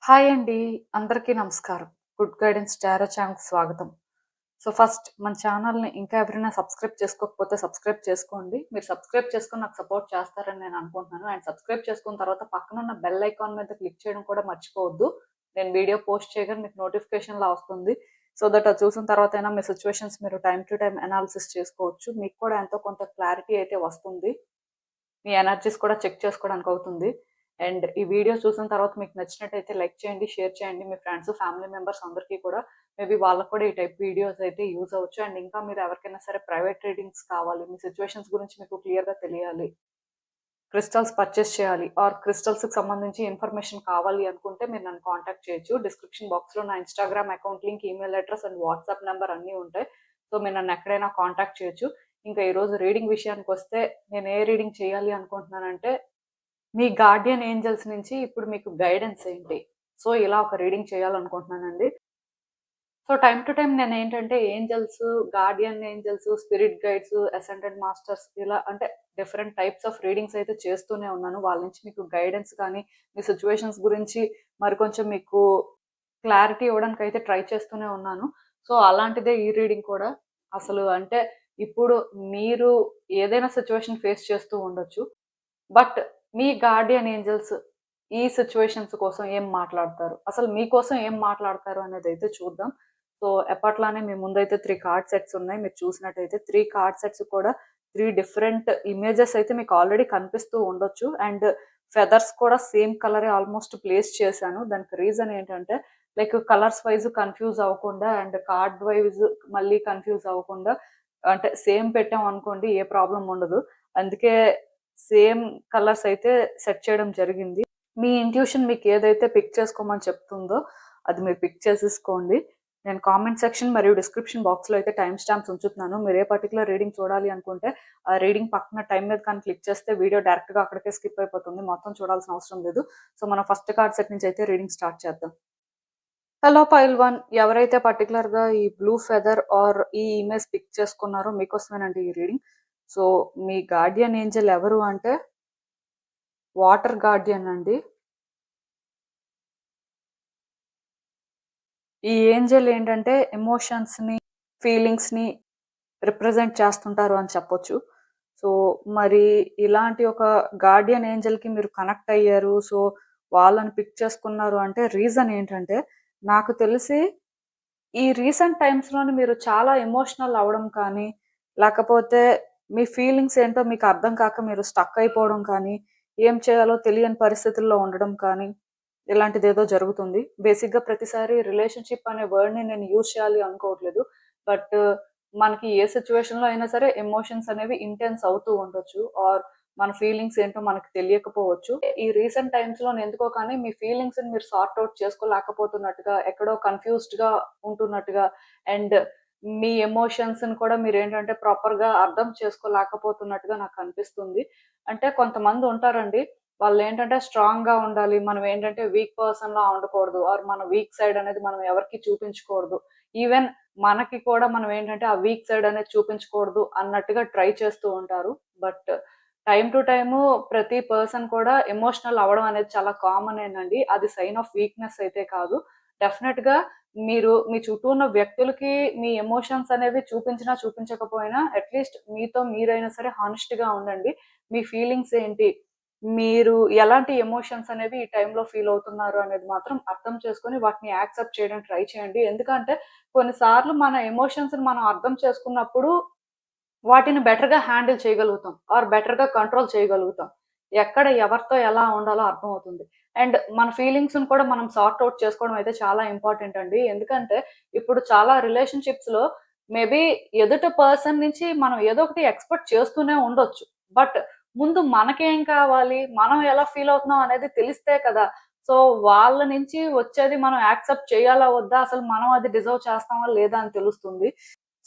Hi అండి. అందరికీ నమస్కారం. గుడ్ గైడెన్స్ టారో ఛానల్‌కి స్వాగతం. ఫస్ట్ మన ఛానల్‌ని ఇంకా ఎవరైనా సబ్స్క్రైబ్ చేసుకోకపోతే సబ్స్క్రైబ్ చేసుకోండి. మీరు సబ్స్క్రైబ్ చేసుకొని నాకు సపోర్ట్ చేస్తారని నేను అనుకుంటున్నాను. అండ్ సబ్స్క్రైబ్ చేసుకున్న తర్వాత పక్కనున్న బెల్ ఐకాన్ మీద క్లిక్ చేయడం కూడా మర్చిపోవద్దు. నేను వీడియో పోస్ట్ చేయగానే మీకు నోటిఫికేషన్‌లా వస్తుంది. సో దట్ అది చూసిన తర్వాతైనా మీ సిట్యుయేషన్స్ మీరు టైమ్ టు టైమ్ అనాలిసిస్ చేసుకోవచ్చు. మీకు కూడా ఎంతో కొంత క్లారిటీ అయితే వస్తుంది. మీ ఎనర్జీస్ కూడా చెక్ చేసుకోవడానికి అవుతుంది. అండ్ ఈ వీడియో చూసిన తర్వాత మీకు నచ్చినట్టయితే లైక్ చేయండి, షేర్ చేయండి. మీ ఫ్రెండ్స్, ఫ్యామిలీ మెంబర్స్ అందరికీ కూడా మేబీ వాళ్ళకి కూడా ఈ టైప్ వీడియోస్ అయితే యూజ్ అవ్వచ్చు. అండ్ ఇంకా మీరు ఎవరికైనా సరే ప్రైవేట్ రీడింగ్స్ కావాలి, మీ సిచ్యువేషన్స్ గురించి మీకు క్లియర్‌గా తెలియాలి, క్రిస్టల్స్ పర్చేస్ చేయాలి ఆర్ క్రిస్టల్స్‌కి సంబంధించి ఇన్ఫర్మేషన్ కావాలి అనుకుంటే మీరు నన్ను కాంటాక్ట్ చేయొచ్చు. డిస్క్రిప్షన్ బాక్స్‌లో నా Instagram account link, email address and WhatsApp number అన్నీ ఉంటాయి. సో మీరు నన్ను ఎక్కడైనా కాంటాక్ట్ చేయొచ్చు. ఇంకా ఈరోజు రీడింగ్ విషయానికొస్తే నేను ఏ రీడింగ్ చేయాలి అనుకుంటున్నానంటే మీ గార్డియన్ ఏంజెల్స్ నుంచి ఇప్పుడు మీకు గైడెన్స్ ఏంటి? సో, ఇలా ఒక రీడింగ్ చేయాలనుకుంటున్నానండి. సో, టైమ్ టు టైమ్ నేనేంటంటే angels, guardian angels, spirit guides, ascended masters ఇలా అంటే డిఫరెంట్ టైప్స్ ఆఫ్ రీడింగ్స్ అయితే చేస్తూనే ఉన్నాను. వాళ్ళ నుంచి మీకు గైడెన్స్ కానీ, మీ సిట్యుయేషన్స్ గురించి మరికొంచెం మీకు క్లారిటీ ఇవ్వడానికైతే ట్రై చేస్తూనే ఉన్నాను. సో, అలాంటిదే ఈ రీడింగ్ కూడా. అసలు అంటే ఇప్పుడు మీరు ఏదైనా సిట్యుయేషన్ ఫేస్ చేస్తూ ఉండొచ్చు. బట్ మీ గార్డియన్ ఏంజెల్స్ ఈ సిట్యుయేషన్స్ కోసం ఏం మాట్లాడతారు? అసలు మీకోసం ఏం మాట్లాడతారు అనేదైతే చూద్దాం. సో, ఎప్పట్లానే మీ ముందైతే 3 కార్డ్ సెట్స్ ఉన్నాయి. మీరు చూసినట్టయితే 3 కార్డ్ సెట్స్ కూడా 3 డిఫరెంట్ ఇమేజెస్ అయితే మీకు ఆల్రెడీ కనిపిస్తూ ఉండొచ్చు. అండ్ ఫెదర్స్ కూడా సేమ్ కలరే ఆల్మోస్ట్ ప్లేస్ చేశాను. దానికి రీజన్ ఏంటంటే లైక్ కలర్స్ వైస్ కన్‌ఫ్యూజ్ అవ్వకుండా అండ్ కార్డ్ వైస్ మళ్ళీ కన్‌ఫ్యూజ్ అవ్వకుండా అంటే సేమ్ పెట్టామనుకోండి ఏ ప్రాబ్లమ్ ఉండదు. అందుకే సేమ్ కలర్స్ అయితే సెట్ చేయడం జరిగింది. మీ ఇంట్యూషన్ మీకు ఏదైతే పిక్ చేసుకోమని చెప్తుందో అది మీరు పిక్ చేసేసుకోండి. నేను కామెంట్ సెక్షన్ మరియు డిస్క్రిప్షన్ బాక్స్‌లో అయితే టైమ్ స్టాంప్స్ ఉంచుతున్నాను. మీరు ఏ పర్టిక్యులర్ రీడింగ్ చూడాలి అనుకుంటే ఆ రీడింగ్ పక్కన టైమ్ మీద కానీ క్లిక్ చేస్తే వీడియో డైరెక్ట్‌గా అక్కడికే స్కిప్ అయిపోతుంది. మొత్తం చూడాల్సిన అవసరం లేదు. సో, మనం ఫస్ట్ కార్డ్ సెట్ నుంచి అయితే రీడింగ్ స్టార్ట్ చేద్దాం. హలో పైల్ 1 ఎవరైతే పర్టిక్యులర్‌గా ఈ బ్లూ ఫెదర్ ఆర్ ఈ ఇమేజ్ పిక్ చేసుకున్నారో మీకోసమేనండి ఈ రీడింగ్. సో, మీ గార్డియన్ ఏంజెల్ ఎవరు అంటే వాటర్ గార్డియన్ అండి. ఈ ఏంజెల్ ఏంటంటే ఎమోషన్స్‌ని, ఫీలింగ్స్‌ని రిప్రజెంట్ చేస్తుంటారు అని చెప్పొచ్చు. సో, మరి ఇలాంటి ఒక గార్డియన్ ఏంజెల్‌కి మీరు కనెక్ట్ అయ్యారు. సో, వాళ్ళని పిక్ చేసుకున్నారు అంటే రీజన్ ఏంటంటే నాకు తెలిసి ఈ రీసెంట్ టైమ్స్‌లోనే మీరు చాలా ఎమోషనల్ అవ్వడం కానీ, లేకపోతే మీ ఫీలింగ్స్ ఏంటో మీకు అర్థం కాక మీరు స్టక్ అయిపోవడం కానీ, ఏం చేయాలో తెలియని పరిస్థితుల్లో ఉండడం కానీ, ఇలాంటిదేదో జరుగుతుంది. బేసిక్‌గా ప్రతిసారి రిలేషన్‌షిప్ అనే వర్డ్‌ని నేను యూజ్ చేయాలి అనుకోవట్లేదు. బట్ మనకి ఏ సిట్యుయేషన్‌లో అయినా సరే ఎమోషన్స్ అనేవి ఇంటెన్స్ అవుతూ ఉండొచ్చు. ఆర్ మన ఫీలింగ్స్ ఏంటో మనకు తెలియకపోవచ్చు. ఈ రీసెంట్ టైమ్స్‌లోనే ఎందుకో కానీ మీ ఫీలింగ్స్‌ని మీరు సార్ట్ ఔట్ చేసుకోలేకపోతున్నట్టుగా, ఎక్కడో కన్‌ఫ్యూజ్డ్‌గా ఉంటున్నట్టుగా అండ్ మీ ఎమోషన్స్‌ని కూడా మీరేంటంటే ప్రాపర్‌గా అర్థం చేసుకోలేకపోతున్నట్టుగా నాకు అనిపిస్తుంది. అంటే కొంతమంది ఉంటారండి. వాళ్ళేంటంటే స్ట్రాంగ్‌గా ఉండాలి. మనం ఏంటంటే వీక్ పర్సన్‌లా ఉండకూడదు. ఆర్ మన వీక్ సైడ్ అనేది మనం ఎవరికీ చూపించకూడదు. ఈవెన్ మనకి కూడా మనం ఏంటంటే ఆ వీక్ సైడ్ అనేది చూపించకూడదు అన్నట్టుగా ట్రై చేస్తూ ఉంటారు. బట్ టైమ్ టు టైము ప్రతి పర్సన్ కూడా ఎమోషనల్ అవ్వడం అనేది చాలా కామనేనండి. అది సైన్ ఆఫ్ వీక్‌నెస్ అయితే కాదు. డెఫినెట్‌గా మీరు మీ చుట్టూ ఉన్న వ్యక్తులకి మీ ఎమోషన్స్ అనేవి చూపించినా, చూపించకపోయినా అట్‌లీస్ట్ మీతో మీరైనా సరే హానెస్ట్‌గా ఉండండి. మీ ఫీలింగ్స్ ఏంటి? మీరు ఎలాంటి ఎమోషన్స్ అనేవి ఈ టైంలో ఫీల్ అవుతున్నారు అనేది మాత్రం అర్థం చేసుకొని వాటిని యాక్సెప్ట్ చేయడానికి ట్రై చేయండి. ఎందుకంటే కొన్నిసార్లు మన ఎమోషన్స్‌ని మనం అర్థం చేసుకున్నప్పుడు వాటిని బెటర్‌గా హ్యాండిల్ చేయగలుగుతాం. ఆర్ బెటర్‌గా కంట్రోల్ చేయగలుగుతాం. ఎక్కడ ఎవరితో ఎలా ఉండాలో అర్థమవుతుంది. అండ్ మన ఫీలింగ్స్‌ని కూడా మనం సార్ట్ ఔట్ చేసుకోవడం అయితే చాలా ఇంపార్టెంట్ అండి. ఎందుకంటే ఇప్పుడు చాలా రిలేషన్‌షిప్స్‌లో మేబీ ఎదుటి పర్సన్ నుంచి మనం ఏదో ఒకటి ఎక్స్‌పెక్ట్ చేస్తూనే ఉండొచ్చు. బట్ ముందు మనకేం కావాలి? మనం ఎలా ఫీల్ అవుతున్నాం అనేది తెలిస్తే కదా! సో, వాళ్ళ నుంచి వచ్చేది మనం యాక్సెప్ట్ చేయాలా? వద్దా? అసలు మనం అది డిజర్వ్ చేస్తామా? లేదా? అని తెలుస్తుంది.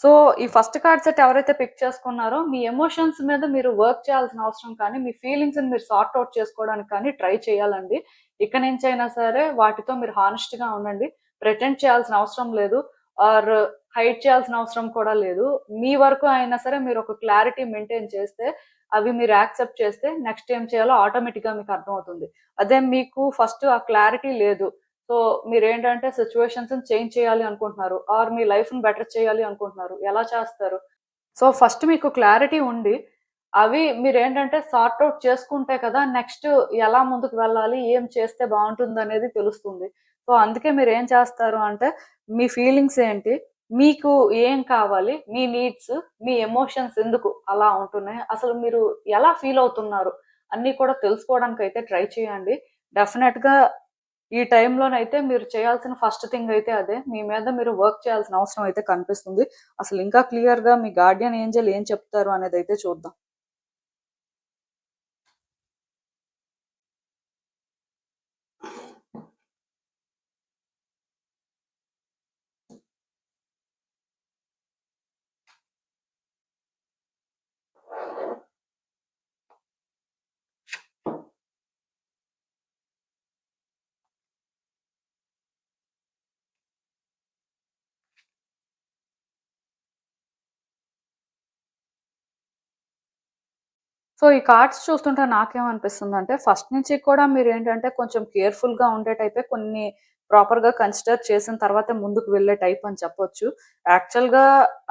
సో, ఈ ఫస్ట్ కార్డ్ సెట్ ఎవరైతే పిక్ చేసుకున్నారో, మీ ఎమోషన్స్ మీద మీరు వర్క్ చేయాల్సిన అవసరం కానీ, మీ ఫీలింగ్స్‌ని మీరు సార్ట్ ఔట్ చేసుకోవడానికి కానీ ట్రై చేయాలండి. ఇక నుంచైనా సరే వాటితో మీరు హానెస్ట్‌గా ఉండండి. ప్రిటెండ్ చేయాల్సిన అవసరం లేదు. ఆర్ హైడ్ చేయాల్సిన అవసరం కూడా లేదు. మీ వరకు అయినా సరే మీరు ఒక క్లారిటీ మెయింటైన్ చేస్తే, అవి మీరు యాక్సెప్ట్ చేస్తే నెక్స్ట్ ఏం చేయాలో ఆటోమేటిక్‌గా మీకు అర్థమవుతుంది. అదే మీకు ఫస్ట్ ఆ క్లారిటీ లేదు. సో మీరేంటంటే సిచ్యువేషన్స్ చేంజ్ చేయాలి అనుకుంటున్నారు ఆర్ మీ లైఫ్‌ని బెటర్ చేయాలి అనుకుంటున్నారు. ఎలా చేస్తారు? సో ఫస్ట్ మీకు క్లారిటీ ఉండి, అవి మీరేంటంటే సార్ట్ ఔట్ చేసుకుంటే కదా నెక్స్ట్ ఎలా ముందుకు వెళ్ళాలి, ఏం చేస్తే బావుంటుందనేది తెలుస్తుంది. సో అందుకే మీరేం చేస్తారు అంటే, మీ ఫీలింగ్స్ ఏంటి? మీకు ఏం కావాలి? మీ నీడ్స్, మీ ఎమోషన్స్ ఎందుకు అలా ఉంటున్నాయి? అసలు మీరు ఎలా ఫీల్ అవుతున్నారు? అన్నీ కూడా తెలుసుకోవడానికైతే ట్రై చేయండి. డెఫినెట్‌గా ఈ టైంలోనైతే మీరు చేయాల్సిన ఫస్ట్ థింగ్ అయితే అదే. మీ మీద మీరు వర్క్ చేయాల్సిన అవసరం అయితే కనిపిస్తుంది. అసలు ఇంకా క్లియర్‌గా మీ గార్డియన్ ఏంజెల్ ఏం చెప్తారు అనేదైతే చూద్దాం. సో, ఈ కార్డ్స్ చూస్తుంటే నాకేమనిపిస్తుందంటే, ఫస్ట్ నుంచి కూడా మీరేంటంటే కొంచెం కేర్‌ఫుల్‌గా ఉండే టైపే. కొన్ని ప్రాపర్‌గా కన్సిడర్ చేసిన తర్వాతే ముందుకు వెళ్ళే టైప్ అని చెప్పొచ్చు. యాక్చువల్‌గా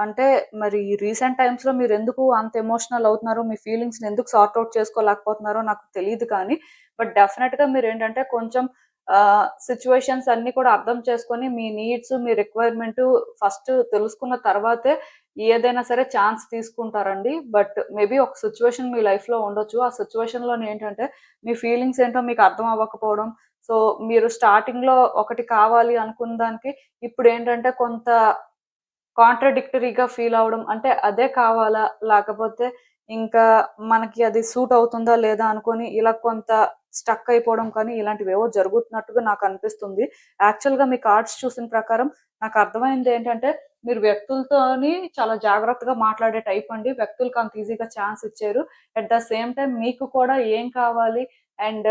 అంటే మరి రీసెంట్ టైమ్స్‌లో మీరెందుకు అంత ఎమోషనల్ అవుతున్నారో, మీ ఫీలింగ్స్‌ని ఎందుకు సార్ట్ ఔట్ చేసుకోలేకపోతున్నారో నాకు తెలీదు కానీ, బట్ డెఫినెట్‌గా మీరేంటంటే కొంచెం సిట్యుయేషన్స్ అన్నీ కూడా అర్థం చేసుకొని, మీ నీడ్స్, మీ రిక్వైర్మెంటు ఫస్ట్ తెలుసుకున్న తర్వాతే ఏదైనా సరే ఛాన్స్ తీసుకుంటారండి. బట్ మేబీ ఒక సిట్యుయేషన్ మీ లైఫ్‌లో ఉండొచ్చు. ఆ సిట్యుయేషన్‌లోనేంటంటే మీ ఫీలింగ్స్ ఏంటో మీకు అర్థం అవ్వకపోవడం. సో, మీరు స్టార్టింగ్‌లో ఒకటి కావాలి అనుకున్న దానికి ఇప్పుడేంటంటే కొంత కాంట్రాడిక్టరీగా ఫీల్ అవ్వడం. అంటే అదే కావాలా? లేకపోతే ఇంకా మనకి అది సూట్ అవుతుందా? లేదా? అనుకోని ఇలా కొంత స్టక్ అయిపోవడం కానీ ఇలాంటివేవో జరుగుతున్నట్టుగా నాకనిపిస్తుంది. యాక్చువల్‌గా మీ కార్డ్స్ చూసిన ప్రకారం నాకర్థమైందేంటంటే మీరు వ్యక్తులతోని చాలా జాగ్రత్తగా మాట్లాడే టైప్ అండి. వ్యక్తులకి అంత ఈజీగా ఛాన్స్ ఇచ్చేయరు. అట్ ద సేమ్ టైమ్ మీకు కూడా ఏం కావాలి అండ్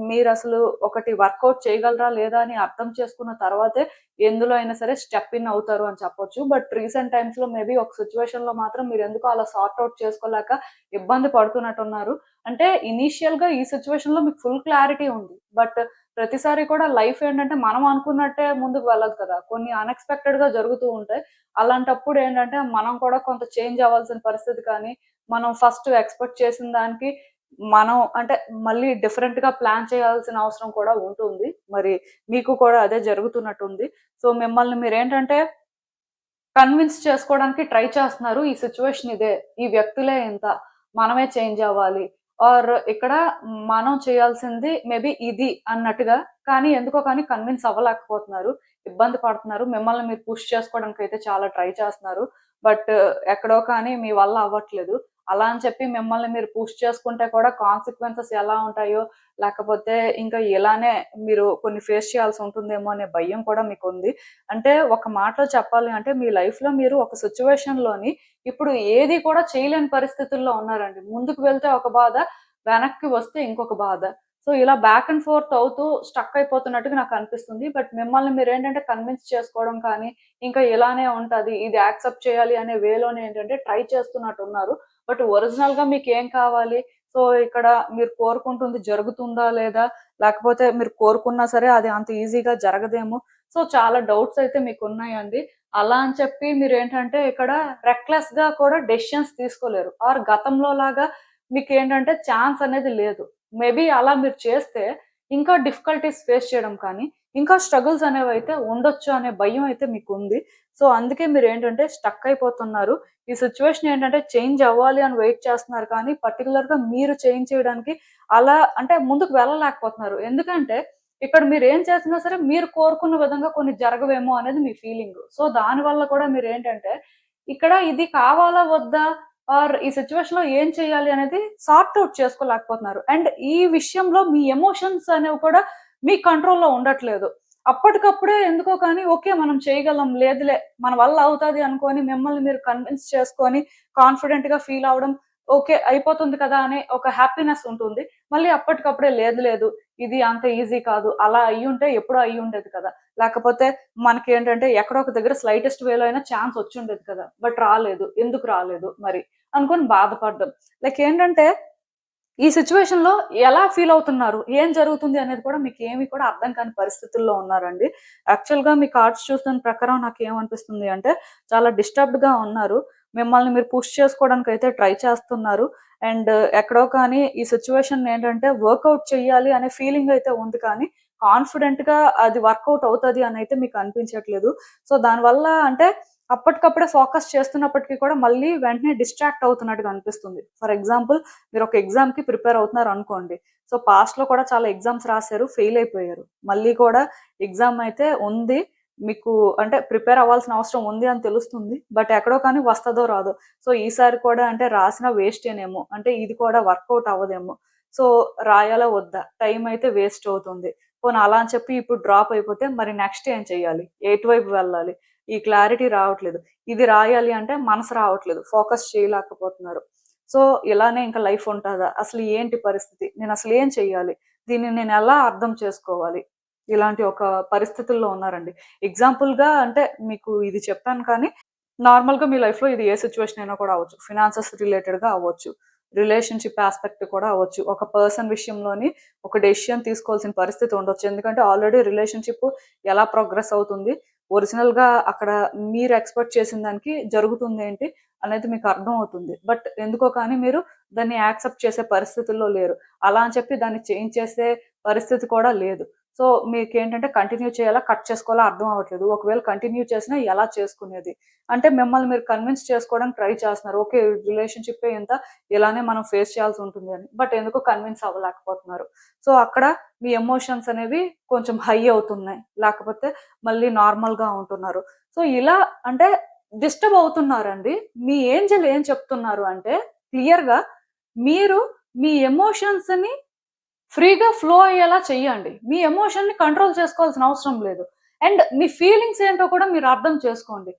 మీరసలు ఒకటి వర్కౌట్ చేయగలరా? లేదా? అని అర్థం చేసుకున్న తర్వాతే ఎందులో అయినా సరే స్టెప్ ఇన్ అవుతారు అని చెప్పొచ్చు. బట్ రీసెంట్ టైమ్స్‌లో మేబీ ఒక సిట్యుయేషన్‌లో మాత్రం మీరెందుకో అలా సార్ట్ ఔట్ చేసుకోలేక ఇబ్బంది పడుతున్నట్టున్నారు. అంటే ఇనీషియల్‌గా ఈ సిట్యుయేషన్‌లో మీకు ఫుల్ క్లారిటీ ఉంది. బట్ ప్రతిసారి కూడా లైఫ్ ఏంటంటే మనం అనుకున్నట్టే ముందుకు వెళ్ళదు కదా! కొన్ని అన్‌ఎక్స్‌పెక్టెడ్‌గా జరుగుతూ ఉంటాయి. అలాంటప్పుడు ఏంటంటే మనం కూడా కొంత చేంజ్ అవ్వాల్సిన పరిస్థితి కానీ, మనం ఫస్ట్ ఎక్స్‌పెక్ట్ చేసిన దానికి మనం అంటే మళ్ళీ డిఫరెంట్‌గా ప్లాన్ చేయాల్సిన అవసరం కూడా ఉంటుంది. మరి మీకు కూడా అదే జరుగుతున్నట్టుంది. సో, మిమ్మల్ని మీరేంటంటే కన్విన్స్ చేసుకోవడానికి ట్రై చేస్తున్నారు. ఈ సిట్యుయేషన్ ఇదే. ఈ వ్యక్తులే ఇంత. మనమే చేంజ్ అవ్వాలి. ఆర్ ఇక్కడ మనం చేయాల్సింది మేబీ ఇది అన్నట్టుగా. కానీ ఎందుకో కానీ కన్విన్స్ అవ్వలేకపోతున్నారు. ఇబ్బంది పడుతున్నారు. మిమ్మల్ని మీరు పుష్ చేసుకోవడానికైతే చాలా ట్రై చేస్తున్నారు. బట్ ఎక్కడో కానీ మీ వల్ల అవ్వట్లేదు. అలా అని చెప్పి మిమ్మల్ని మీరు పుష్ చేసుకుంటే కూడా కాన్సిక్వెన్సెస్ ఎలా ఉంటాయో, లేకపోతే ఇంకా ఇలానే మీరు కొన్ని ఫేస్ చేయాల్సి ఉంటుందేమో అనే భయం కూడా మీకుంది. అంటే ఒక మాటలో చెప్పాలి అంటే మీ లైఫ్‌లో మీరు ఒక సిట్యుయేషన్‌లోని ఇప్పుడు ఏది కూడా చేయలేని పరిస్థితుల్లో ఉన్నారండి. ముందుకు వెళ్తే ఒక బాధ, వెనక్కి వస్తే ఇంకొక బాధ. సో, ఇలా బ్యాక్ అండ్ ఫోర్త్ అవుతూ స్టక్ అయిపోతున్నట్టుగా నాకనిపిస్తుంది. బట్ మిమ్మల్ని మీరేంటంటే కన్విన్స్ చేసుకోవడం కానీ, ఇంకా ఇలానే ఉంటది, ఇది యాక్సెప్ట్ చేయాలి అనే వేలోనే ఏంటంటే ట్రై చేస్తున్నట్టున్నారు. బట్ ఒరిజినల్‌గా మీకేం కావాలి? సో, ఇక్కడ మీరు కోరుకుంటుంది జరుగుతుందా లేదా? లేకపోతే మీరు కోరుకున్నా సరే అది అంత ఈజీగా జరగదేమో. సో, చాలా డౌట్స్ అయితే మీకున్నాయండి. అలా అని చెప్పి మీరేంటంటే ఇక్కడ రెక్లెస్‌గా కూడా డెసిషన్స్ తీసుకోలేరు. ఆర్ గతంలో లాగా మీకేంటంటే ఛాన్స్ అనేది లేదు. మేబీ అలా మీరు చేస్తే ఇంకా డిఫికల్టీస్ ఫేస్ చేయడం కానీ, ఇంకా స్ట్రగుల్స్ అనేవైతే ఉండొచ్చు అనే భయం అయితే మీకుంది. సో, అందుకే మీరేంటంటే స్టక్ అయిపోతున్నారు. ఈ సిట్యుయేషన్ ఏంటంటే చేంజ్ అవ్వాలి అని వెయిట్ చేస్తున్నారు కానీ, పర్టిక్యులర్‌గా మీరు చేంజ్ చేయడానికి అలా అంటే ముందుకు వెళ్ళలేకపోతున్నారు. ఎందుకంటే ఇక్కడ మీరేం చేసినా సరే మీరు కోరుకున్న విధంగా కొన్ని జరగవేమో అనేది మీ ఫీలింగు. సో, దానివల్ల కూడా మీరేంటంటే, ఇక్కడ ఇది కావాలా? వద్దా? ఆర్ ఈ సిట్యుయేషన్‌లో ఏం చేయాలి? అనేది సార్ట్ ఔట్ చేసుకోలేకపోతున్నారు. అండ్ ఈ విషయంలో మీ ఎమోషన్స్ అనేవి కూడా మీ కంట్రోల్‌లో ఉండట్లేదు. అప్పటికప్పుడే ఎందుకో కానీ ఓకే. మనం చేయగలం. లేదులే మన వల్ల అవుతది అనుకోని మిమ్మల్ని మీరు కన్విన్స్ చేసుకొని కాన్ఫిడెంట్‌గా ఫీల్ అవ్వడం. ఓకే. అయిపోతుంది కదా! అనే ఒక హ్యాపీనెస్ ఉంటుంది. మళ్ళీ అప్పటికప్పుడే లేదు లేదు. ఇది అంత ఈజీ కాదు. అలా అయ్యుంటే ఎప్పుడో అయ్యుండేది కదా! లేకపోతే మనకేంటంటే ఎక్కడో ఒక దగ్గర స్లైటెస్ట్ వేలో అయినా ఛాన్స్ వచ్చుండేది కదా! బట్ రాలేదు. ఎందుకు రాలేదు మరి? అనుకోని బాధపడ్డం. లైక్ ఏంటంటే ఈ సిట్యుయేషన్‌లో ఎలా ఫీల్ అవుతున్నారు? ఏం జరుగుతుంది అనేది కూడా మీకు ఏమి కూడా అర్థం కాని పరిస్థితుల్లో ఉన్నారండి. యాక్చువల్‌గా మీ కార్డ్స్ చూసిన ప్రకారం నాకేమనిపిస్తుంది అంటే చాలా డిస్టర్బ్డ్‌గా ఉన్నారు. మిమ్మల్ని మీరు పుష్ చేసుకోవడానికైతే ట్రై చేస్తున్నారు. అండ్ ఎక్కడో కానీ ఈ సిట్యుయేషన్ ఏంటంటే వర్కౌట్ చేయాలి అనే ఫీలింగ్ అయితే ఉంది కానీ కాన్ఫిడెంట్‌గా అది వర్కౌట్ అవుతది అనైతే మీకు అనిపించట్లేదు. సో దానివల్ల అంటే అప్పటికప్పుడే ఫోకస్ చేస్తున్నప్పటికీ కూడా మళ్ళీ వెంటనే డిస్ట్రాక్ట్ అవుతున్నట్టుగా అనిపిస్తుంది. ఫర్ ఎగ్జాంపుల్ మీరు ఒక ఎగ్జామ్‌కి ప్రిపేర్ అవుతున్నారు అనుకోండి. సో పాస్ట్‌లో కూడా చాలా ఎగ్జామ్స్ రాసారు, ఫెయిల్ అయిపోయారు. మళ్ళీ కూడా ఎగ్జామ్ అయితే ఉంది. మీకు అంటే ప్రిపేర్ అవ్వాల్సిన అవసరం ఉంది అని తెలుస్తుంది. బట్ ఎక్కడో కానీ వస్తదో రాదో. సో ఈసారి కూడా అంటే రాసినా వేస్టేనేమో. అంటే ఇది కూడా వర్కౌట్ అవ్వదేమో. సో రాయాలా వద్దా? టైం అయితే వేస్ట్ అవుతుంది. పోనీ అలా అని చెప్పి ఇప్పుడు డ్రాప్ అయిపోతే మరి నెక్స్ట్ ఏం చేయాలి? ఎటువైపు వెళ్ళాలి? ఈ క్లారిటీ రావట్లేదు. ఇది రాయాలి అంటే మనసు రావట్లేదు. ఫోకస్ చేయలేకపోతున్నారు. సో ఇలానే ఇంకా లైఫ్ ఉంటదా? అసలు ఏంటి పరిస్థితి? నేనసలు ఏం చెయ్యాలి? దీన్ని నేనెలా అర్థం చేసుకోవాలి? ఇలాంటి ఒక పరిస్థితుల్లో ఉన్నారండి. ఎగ్జాంపుల్‌గా అంటే మీకు ఇది చెప్పాను కానీ, నార్మల్‌గా మీ లైఫ్‌లో ఇది ఏ సిట్యుయేషన్ అయినా కూడా అవ్వచ్చు. ఫినాన్సెస్ రిలేటెడ్‌గా అవ్వచ్చు. రిలేషన్‌షిప్ యాస్పెక్ట్ కూడా అవ్వచ్చు. ఒక పర్సన్ విషయంలోని ఒక డెసిషన్ తీసుకోవాల్సిన పరిస్థితి ఉండొచ్చు. ఎందుకంటే ఆల్రెడీ రిలేషన్‌షిప్ ఎలా ప్రోగ్రెస్ అవుతుంది? ఒరిజినల్‌గా అక్కడ మీరు ఎక్స్‌పెక్ట్ చేసిన దానికి జరుగుతుందేంటి అనేది మీకు అర్థమవుతుంది. బట్ ఎందుకో కానీ మీరు దాన్ని యాక్సెప్ట్ చేసే పరిస్థితుల్లో లేరు. అలా అని చెప్పి దాన్ని చేంజ్ చేసే పరిస్థితి కూడా లేదు. సో, మీకేంటంటే కంటిన్యూ చేయాలా? కట్ చేసుకోవాలా? అర్థం అవ్వట్లేదు. ఒకవేళ కంటిన్యూ చేసినా ఎలా చేసుకునేది? అంటే మిమ్మల్ని మీరు కన్విన్స్ చేసుకోవడానికి ట్రై చేస్తున్నారు. ఓకే. రిలేషన్‌షిప్పే ఇంత ఇలానే మనం ఫేస్ చేయాల్సి ఉంటుంది అని. బట్ ఎందుకో కన్విన్స్ అవ్వలేకపోతున్నారు. సో, అక్కడ మీ ఎమోషన్స్ అనేవి కొంచెం హై అవుతున్నాయి. లేకపోతే మళ్ళీ నార్మల్‌గా ఉంటున్నారు. సో, ఇలా అంటే డిస్టర్బ్ అవుతున్నారండి. మీ ఏంజెల్ ఏం చెప్తున్నారు అంటే క్లియర్‌గా మీరు మీ ఎమోషన్స్‌ని ఫ్రీగా ఫ్లో అయ్యేలా చెయ్యండి. మీ ఎమోషన్‌ని కంట్రోల్ చేసుకోవాల్సిన అవసరం లేదు. అండ్ మీ ఫీలింగ్స్ ఏంటో కూడా మీరు అర్థం చేసుకోండి.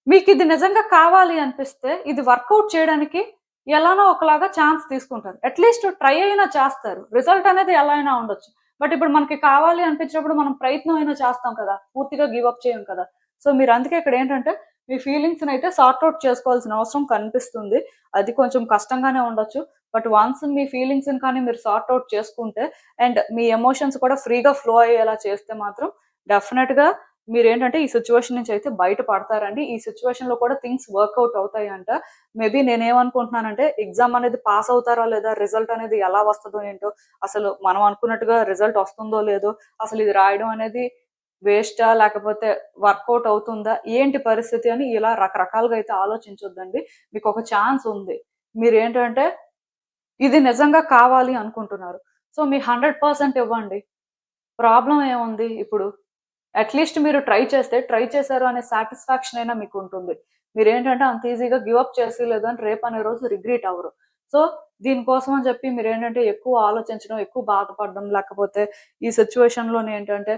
మీకిది నిజంగా కావాలి అనిపిస్తే, ఇది వర్కౌట్ చేయడానికి ఎలానో ఒకలాగా ఛాన్స్ తీసుకుంటారు. అట్‌లీస్ట్ ట్రై అయినా చేస్తారు. రిజల్ట్ అనేది ఎలా అయినా ఉండొచ్చు. బట్ ఇప్పుడు మనకి కావాలి అనిపించినప్పుడు మనం ప్రయత్నం అయినా చేస్తాం కదా! పూర్తిగా గివ్ అప్ చేయం కదా! సో, మీరందుకే ఇక్కడేంటంటే, మీ ఫీలింగ్స్‌నైతే సార్ట్ ఔట్ చేసుకోవాల్సిన అవసరం కనిపిస్తుంది. అది కొంచెం కష్టంగానే ఉండొచ్చు. బట్ వన్స్ మీ ఫీలింగ్స్‌ని కానీ మీరు సార్ట్ ఔట్ చేసుకుంటే, అండ్ మీ ఎమోషన్స్ కూడా ఫ్రీగా ఫ్లో అయ్యేలా చేస్తే మాత్రం డెఫినెట్‌గా మీరేంటంటే ఈ సిట్యుయేషన్ నుంచి అయితే బయట పడతారండి. ఈ సిట్యుయేషన్‌లో కూడా థింగ్స్ వర్కౌట్ అవుతాయంట. మేబీ నేనేమనుకుంటున్నానంటే ఎగ్జామ్ అనేది పాస్ అవుతారా లేదా? రిజల్ట్ అనేది ఎలా వస్తదో ఏంటో, అసలు మనం అనుకున్నట్టుగా రిజల్ట్ వస్తుందో లేదో, అసలు ఇది రాయడం అనేది వేస్టా? లేకపోతే వర్కౌట్ అవుతుందా? ఏంటి పరిస్థితి అని ఇలా రకరకాలుగా అయితే ఆలోచించొద్దండి. మీకొక ఛాన్స్ ఉంది. మీరేంటంటే ఇది నిజంగా కావాలి అనుకుంటున్నారు. సో, మీ 100% ఇవ్వండి. ప్రాబ్లమ్ ఏముంది ఇప్పుడు? అట్‌లీస్ట్ మీరు ట్రై చేస్తే, ట్రై చేశారు అనే సాటిస్ఫాక్షన్ అయినా మీకుంటుంది. మీరేంటంటే అంత ఈజీగా గివ్ అప్ చేసి లేదంటే రేపనే రోజు రిగ్రెట్ అవ్వరు. సో, దీనికోసం అని చెప్పి మీరేంటంటే ఎక్కువ ఆలోచించడం, ఎక్కువ బాధపడడం, లేకపోతే ఈ సిట్యుయేషన్‌లోనే ఏంటంటే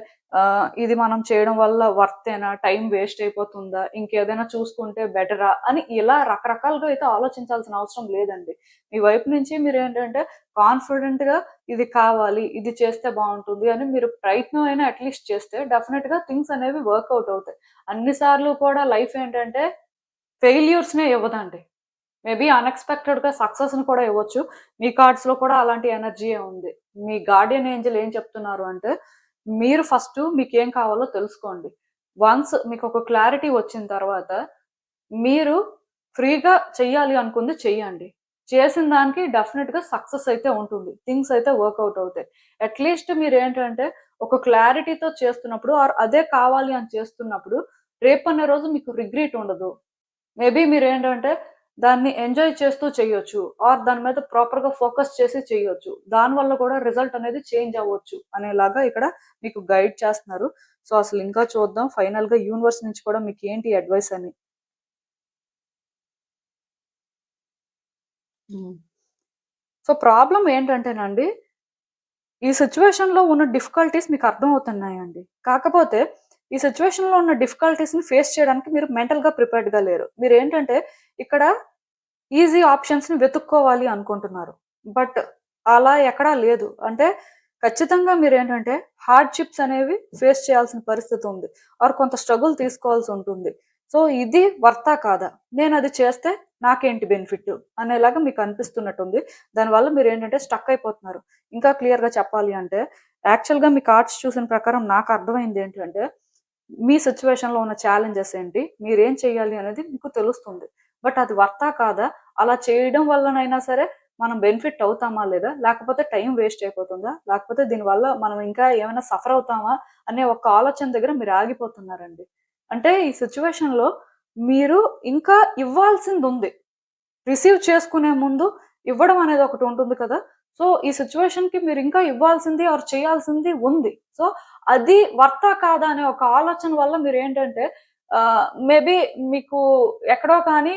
ఇది మనం చేయడం వల్ల వర్తేనా? టైం వేస్ట్ అయిపోతుందా? ఇంకేదైనా చూసుకుంటే బెటరా? అని ఇలా రకరకాలుగా అయితే ఆలోచించాల్సిన అవసరం లేదండి. మీ వైపు నుంచి మీరేంటంటే కాన్ఫిడెంట్‌గా ఇది కావాలి, ఇది చేస్తే బావుంటుంది అని మీరు ప్రయత్నం అయినా అట్‌లీస్ట్ చేస్తే డెఫినిట్‌గా థింగ్స్ అనేవి వర్కౌట్ అవుతాయి. అన్ని సార్లు కూడా లైఫ్ ఏంటంటే ఫెయిల్యూర్స్‌నే ఇవ్వదండి. మేబీ అన్‌ఎక్స్‌పెక్టెడ్‌గా సక్సెస్‌ని కూడా ఇవ్వచ్చు. మీ కార్డ్స్‌లో కూడా అలాంటి ఎనర్జీయే ఉంది. మీ గార్డియన్ ఏంజెల్ ఏం చెప్తున్నారు అంటే, మీరు ఫస్టు మీకేం కావాలో తెలుసుకోండి. వన్స్ మీకొక క్లారిటీ వచ్చిన తర్వాత, మీరు ఫ్రీగా చెయ్యాలి అనుకుంది చెయ్యండి. చేసిన దానికి డెఫినిట్‌గా సక్సెస్ అయితే ఉంటుంది. థింగ్స్ అయితే వర్కౌట్ అవుతాయి. అట్‌లీస్ట్ మీరేంటంటే, ఒక క్లారిటీతో చేస్తున్నప్పుడు ఆర్ అదే కావాలి అని చేస్తున్నప్పుడు, రేపన్న రోజు మీకు రిగ్రెట్ ఉండదు. మేబీ మీరేంటంటే దాన్ని ఎంజాయ్ చేస్తూ చేయొచ్చు. ఆర్ దాని మీద ప్రాపర్‌గా ఫోకస్ చేసి చేయొచ్చు. దానివల్ల కూడా రిజల్ట్ అనేది చేంజ్ అవ్వచ్చు అనేలాగా ఇక్కడ మీకు గైడ్ చేస్తున్నారు. సో, అసలు ఇంకా చూద్దాం ఫైనల్‌గా యూనివర్స్ నుంచి కూడా మీకేంటి అడ్వైస్ అని. హ్మ్. సో, ప్రాబ్లమ్ ఏంటంటేనండి, ఈ సిట్యుయేషన్‌లో ఉన్న డిఫికల్టీస్ మీకు అర్థమవుతున్నాయండి. కాకపోతే ఈ సిట్యుయేషన్‌లో ఉన్న డిఫికల్టీస్‌ని ఫేస్ చేయడానికి మీరు మెంటల్‌గా ప్రిపేర్డ్‌గా లేరు. మీరేంటంటే ఇక్కడ ఈజీ ఆప్షన్స్‌ని వెతుక్కోవాలి అనుకుంటున్నారు. బట్ అలా ఎక్కడా లేదు. అంటే ఖచ్చితంగా మీరేంటంటే హార్డ్‌షిప్స్ అనేవి ఫేస్ చేయాల్సిన పరిస్థితి ఉంది. ఆర్ కొంత స్ట్రగుల్ తీసుకోవాల్సి ఉంటుంది. సో, ఇది వర్తా కాదా? నేనది చేస్తే నాకేంటి బెనిఫిట్ అనేలాగా మీకు అనిపిస్తున్నట్టుంది. దానివల్ల మీరు ఏంటంటే స్టక్ అయిపోతున్నారు. ఇంకా క్లియర్గా చెప్పాలి అంటే యాక్చువల్గా మీ కార్డ్స్ చూసిన ప్రకారం నాకు అర్థమైంది ఏంటంటే మీ సిచ్యువేషన్లో ఉన్న ఛాలెంజెస్ ఏంటి, మీరేం చేయాలి అనేది మీకు తెలుస్తుంది. బట్ అది వర్తా కాదా, అలా చేయడం వల్లనైనా సరే మనం బెనిఫిట్ అవుతామా లేదా, లేకపోతే టైం వేస్ట్ అయిపోతుందా, లేకపోతే దీనివల్ల మనం ఇంకా ఏమైనా సఫర్ అవుతామా అనే ఒక ఆలోచన దగ్గర మీరు ఆగిపోతున్నారండి. అంటే ఈ సిచ్యువేషన్లో మీరు ఇంకా ఇవ్వాల్సింది ఉంది. రిసీవ్ చేసుకునే ముందు ఇవ్వడం అనేది ఒకటి ఉంటుంది కదా. సో ఈ సిచ్యువేషన్కి మీరు ఇంకా ఇవ్వాల్సింది ఆర్ చేయాల్సింది ఉంది. సో అది వర్తా కాదా అనే ఒక ఆలోచన వల్ల మీరు ఏంటంటే మేబీ మీకు ఎక్కడో కానీ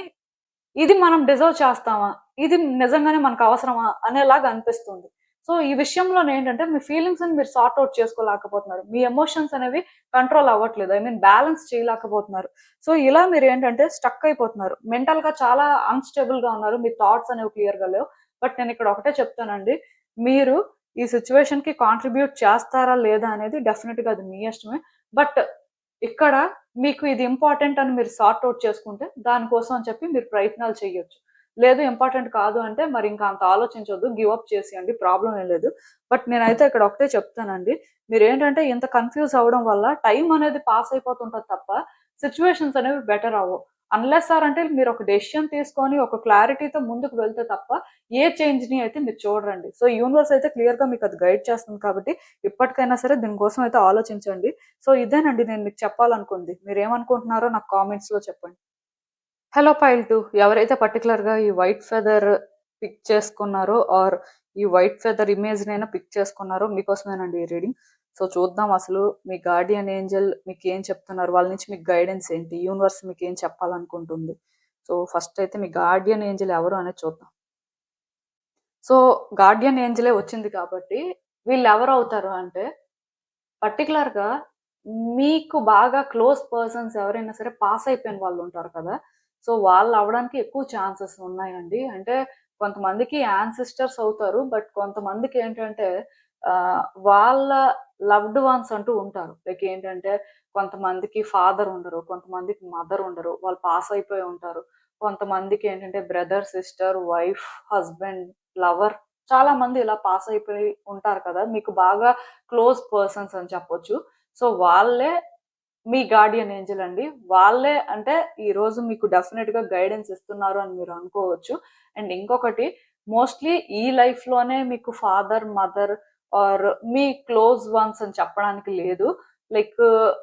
ఇది మనం డిజర్వ్ చేస్తామా? ఇది నిజంగానే మనకు అవసరమా? అనేలాగా అనిపిస్తుంది. సో, ఈ విషయంలోనేంటంటే మీ ఫీలింగ్స్‌ని మీరు సార్ట్ ఔట్ చేసుకోలేకపోతున్నారు. మీ ఎమోషన్స్ అనేవి కంట్రోల్ అవ్వట్లేదు. ఐ మీన్ బ్యాలెన్స్ చేయలేకపోతున్నారు. సో, ఇలా మీరేంటంటే స్టక్ అయిపోతున్నారు. మెంటల్‌గా చాలా అన్‌స్టేబుల్‌గా ఉన్నారు. మీ థాట్స్ అనేవి క్లియర్‌గా లేవు. బట్ నేనిక్కడ ఒకటే చెప్తానండి. మీరు ఈ సిట్యుయేషన్‌కి కాంట్రిబ్యూట్ చేస్తారా? లేదా? అనేది డెఫినిట్‌గా అది మీ ఇష్టమే. బట్ ఇక్కడ మీకు ఇది ఇంపార్టెంట్ అని మీరు సార్ట్ ఔట్ చేసుకుంటే, దానికోసం అని చెప్పి మీరు ప్రయత్నాలు చేయొచ్చు. లేదు ఇంపార్టెంట్ కాదు అంటే మరి ఇంకా అంత ఆలోచించొద్దు. గివ్ అప్ చేసేయండి. ప్రాబ్లమ్ ఏం లేదు. బట్ నేనైతే ఇక్కడ ఒకటే చెప్తానండి. మీరేంటంటే ఇంత కన్‌ఫ్యూజ్ అవ్వడం వల్ల టైం అనేది పాస్ అయిపోతుంటది తప్ప, సిట్యుయేషన్స్ అనేవి బెటర్ అవ్వవు. అన్‌లెస్ ఆర్ అంటే మీరు ఒక డెసిషన్ తీసుకొని ఒక క్లారిటీతో ముందుకు వెళ్తే తప్ప, ఏ చేంజ్‌ని అయితే మీరు చూడరండి. సో, యూనివర్స్ అయితే క్లియర్‌గా మీకు అది గైడ్ చేస్తుంది కాబట్టి, ఇప్పటికైనా సరే దీనికోసం అయితే ఆలోచించండి. సో, ఇదేనండి నేను మీకు చెప్పాలనుకుంది. మీరేమనుకుంటున్నారో నాకు కామెంట్స్‌లో చెప్పండి. హలో పైల్ 2 ఎవరైతే పర్టిక్యులర్‌గా ఈ వైట్ ఫెదర్ పిక్ చేసుకున్నారో ఆర్ ఈ వైట్ ఫెదర్ ఇమేజ్‌నైనా పిక్ చేసుకున్నారో మీకోసమేనండి ఈ రీడింగ్. సో చూద్దాం అసలు మీ గార్డియన్ ఏంజెల్ మీకేం చెప్తున్నారు? వాళ్ళ నుంచి మీకు గైడెన్స్ ఏంటి? యూనివర్స్ మీకేం చెప్పాలనుకుంటుంది? సో ఫస్ట్ అయితే మీ గార్డియన్ ఏంజెల్ ఎవరు అనేది చూద్దాం. సో గార్డియన్ ఏంజెలే వచ్చింది కాబట్టి వీళ్ళెవరవుతారు అంటే పర్టిక్యులర్‌గా మీకు బాగా క్లోజ్ పర్సన్స్ ఎవరైనా సరే పాస్ అయిపోయిన వాళ్ళుంటారు కదా! సో, వాళ్ళవ్వడానికి ఎక్కువ ఛాన్సెస్ ఉన్నాయండి. అంటే కొంతమందికి యాన్సిస్టర్స్ అవుతారు. బట్ కొంతమందికేంటంటే వాళ్ళ లవ్డ్ వన్స్ అంటూ ఉంటారు. లైక్ ఏంటంటే కొంతమందికి ఫాదర్ ఉండరు. కొంతమందికి మదర్ ఉండరు. వాళ్ళు పాస్ అయిపోయి ఉంటారు. కొంతమందికేంటంటే brother, sister, wife, husband, lover చాలా మంది ఇలా పాస్ అయిపోయి ఉంటారు కదా! మీకు బాగా క్లోజ్ పర్సన్స్ అని చెప్పొచ్చు. సో, వాళ్ళే మీ గార్డియన్ ఏంజెల్ అండి. వాళ్ళే అంటే ఈరోజు మీకు డెఫినిట్‌గా గైడెన్స్ ఇస్తున్నారు అని మీరు అనుకోవచ్చు. అండ్ ఇంకొకటి మోస్ట్‌లీ ఈ లైఫ్‌లోనే మీకు father, mother are me close once అని చెప్పడానికి లేదు. లైక్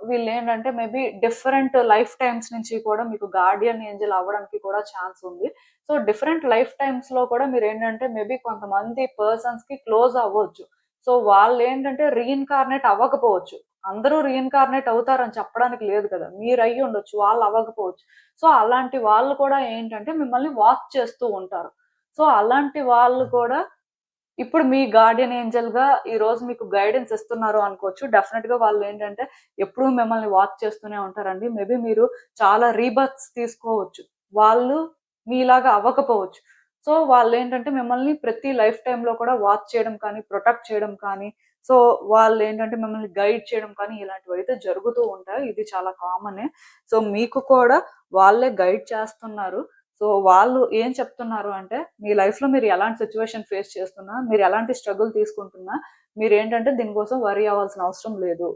వీళ్ళేంటంటే మేబీ డిఫరెంట్ లైఫ్ టైమ్స్ నుంచి కూడా మీకు గార్డియన్ ఏంజెల్ అవ్వడానికి కూడా ఛాన్స్ ఉంది. సో, డిఫరెంట్ లైఫ్ టైమ్స్‌లో కూడా మీరేంటంటే మేబీ కొంతమంది పర్సన్స్‌కి క్లోజ్ అవ్వచ్చు. సో, వాళ్ళేంటంటే రీఇన్‌కార్నేట్ అవ్వకపోవచ్చు. అందరూ రీఇన్‌కార్నేట్ అవుతారని చెప్పడానికి లేదు కదా! మీరయ్యుండొచ్చు. వాళ్ళు అవ్వకపోవచ్చు. సో, అలాంటి వాళ్ళు కూడా ఏంటంటే మిమ్మల్ని వాచ్ చేస్తూ ఉంటారు. సో, అలాంటి వాళ్ళు కూడా ఇప్పుడు మీ గార్డియన్ ఏంజెల్‌గా ఈరోజు మీకు గైడెన్స్ ఇస్తున్నారు అనుకోవచ్చు. డెఫినిట్‌గా వాళ్ళేంటంటే ఎప్పుడూ మిమ్మల్ని వాచ్ చేస్తూనే ఉంటారండి. మేబీ మీరు చాలా రీబర్త్స్ తీసుకోవచ్చు. వాళ్ళు మీలాగా అవ్వకపోవచ్చు. సో, వాళ్ళేంటంటే మిమ్మల్ని ప్రతి లైఫ్ టైమ్‌లో కూడా వాచ్ చేయడం కానీ, ప్రొటెక్ట్ చేయడం కానీ, సో, వాళ్ళేంటంటే మిమ్మల్ని గైడ్ చేయడం కానీ ఇలాంటివైతే జరుగుతూ ఉంటాయి. ఇది చాలా కామనే. సో, మీకు కూడా వాళ్ళే గైడ్ చేస్తున్నారు. సో, వాళ్ళు ఏం చెప్తున్నారు అంటే, మీ లైఫ్‌లో మీరు ఎలాంటి సిట్యుయేషన్ ఫేస్ చేస్తున్నా, మీరు ఎలాంటి స్ట్రగుల్ తీసుకుంటున్నా, మీరేంటంటే దీనికోసం వర్రీ అవ్వాల్సిన అవసరం లేదు.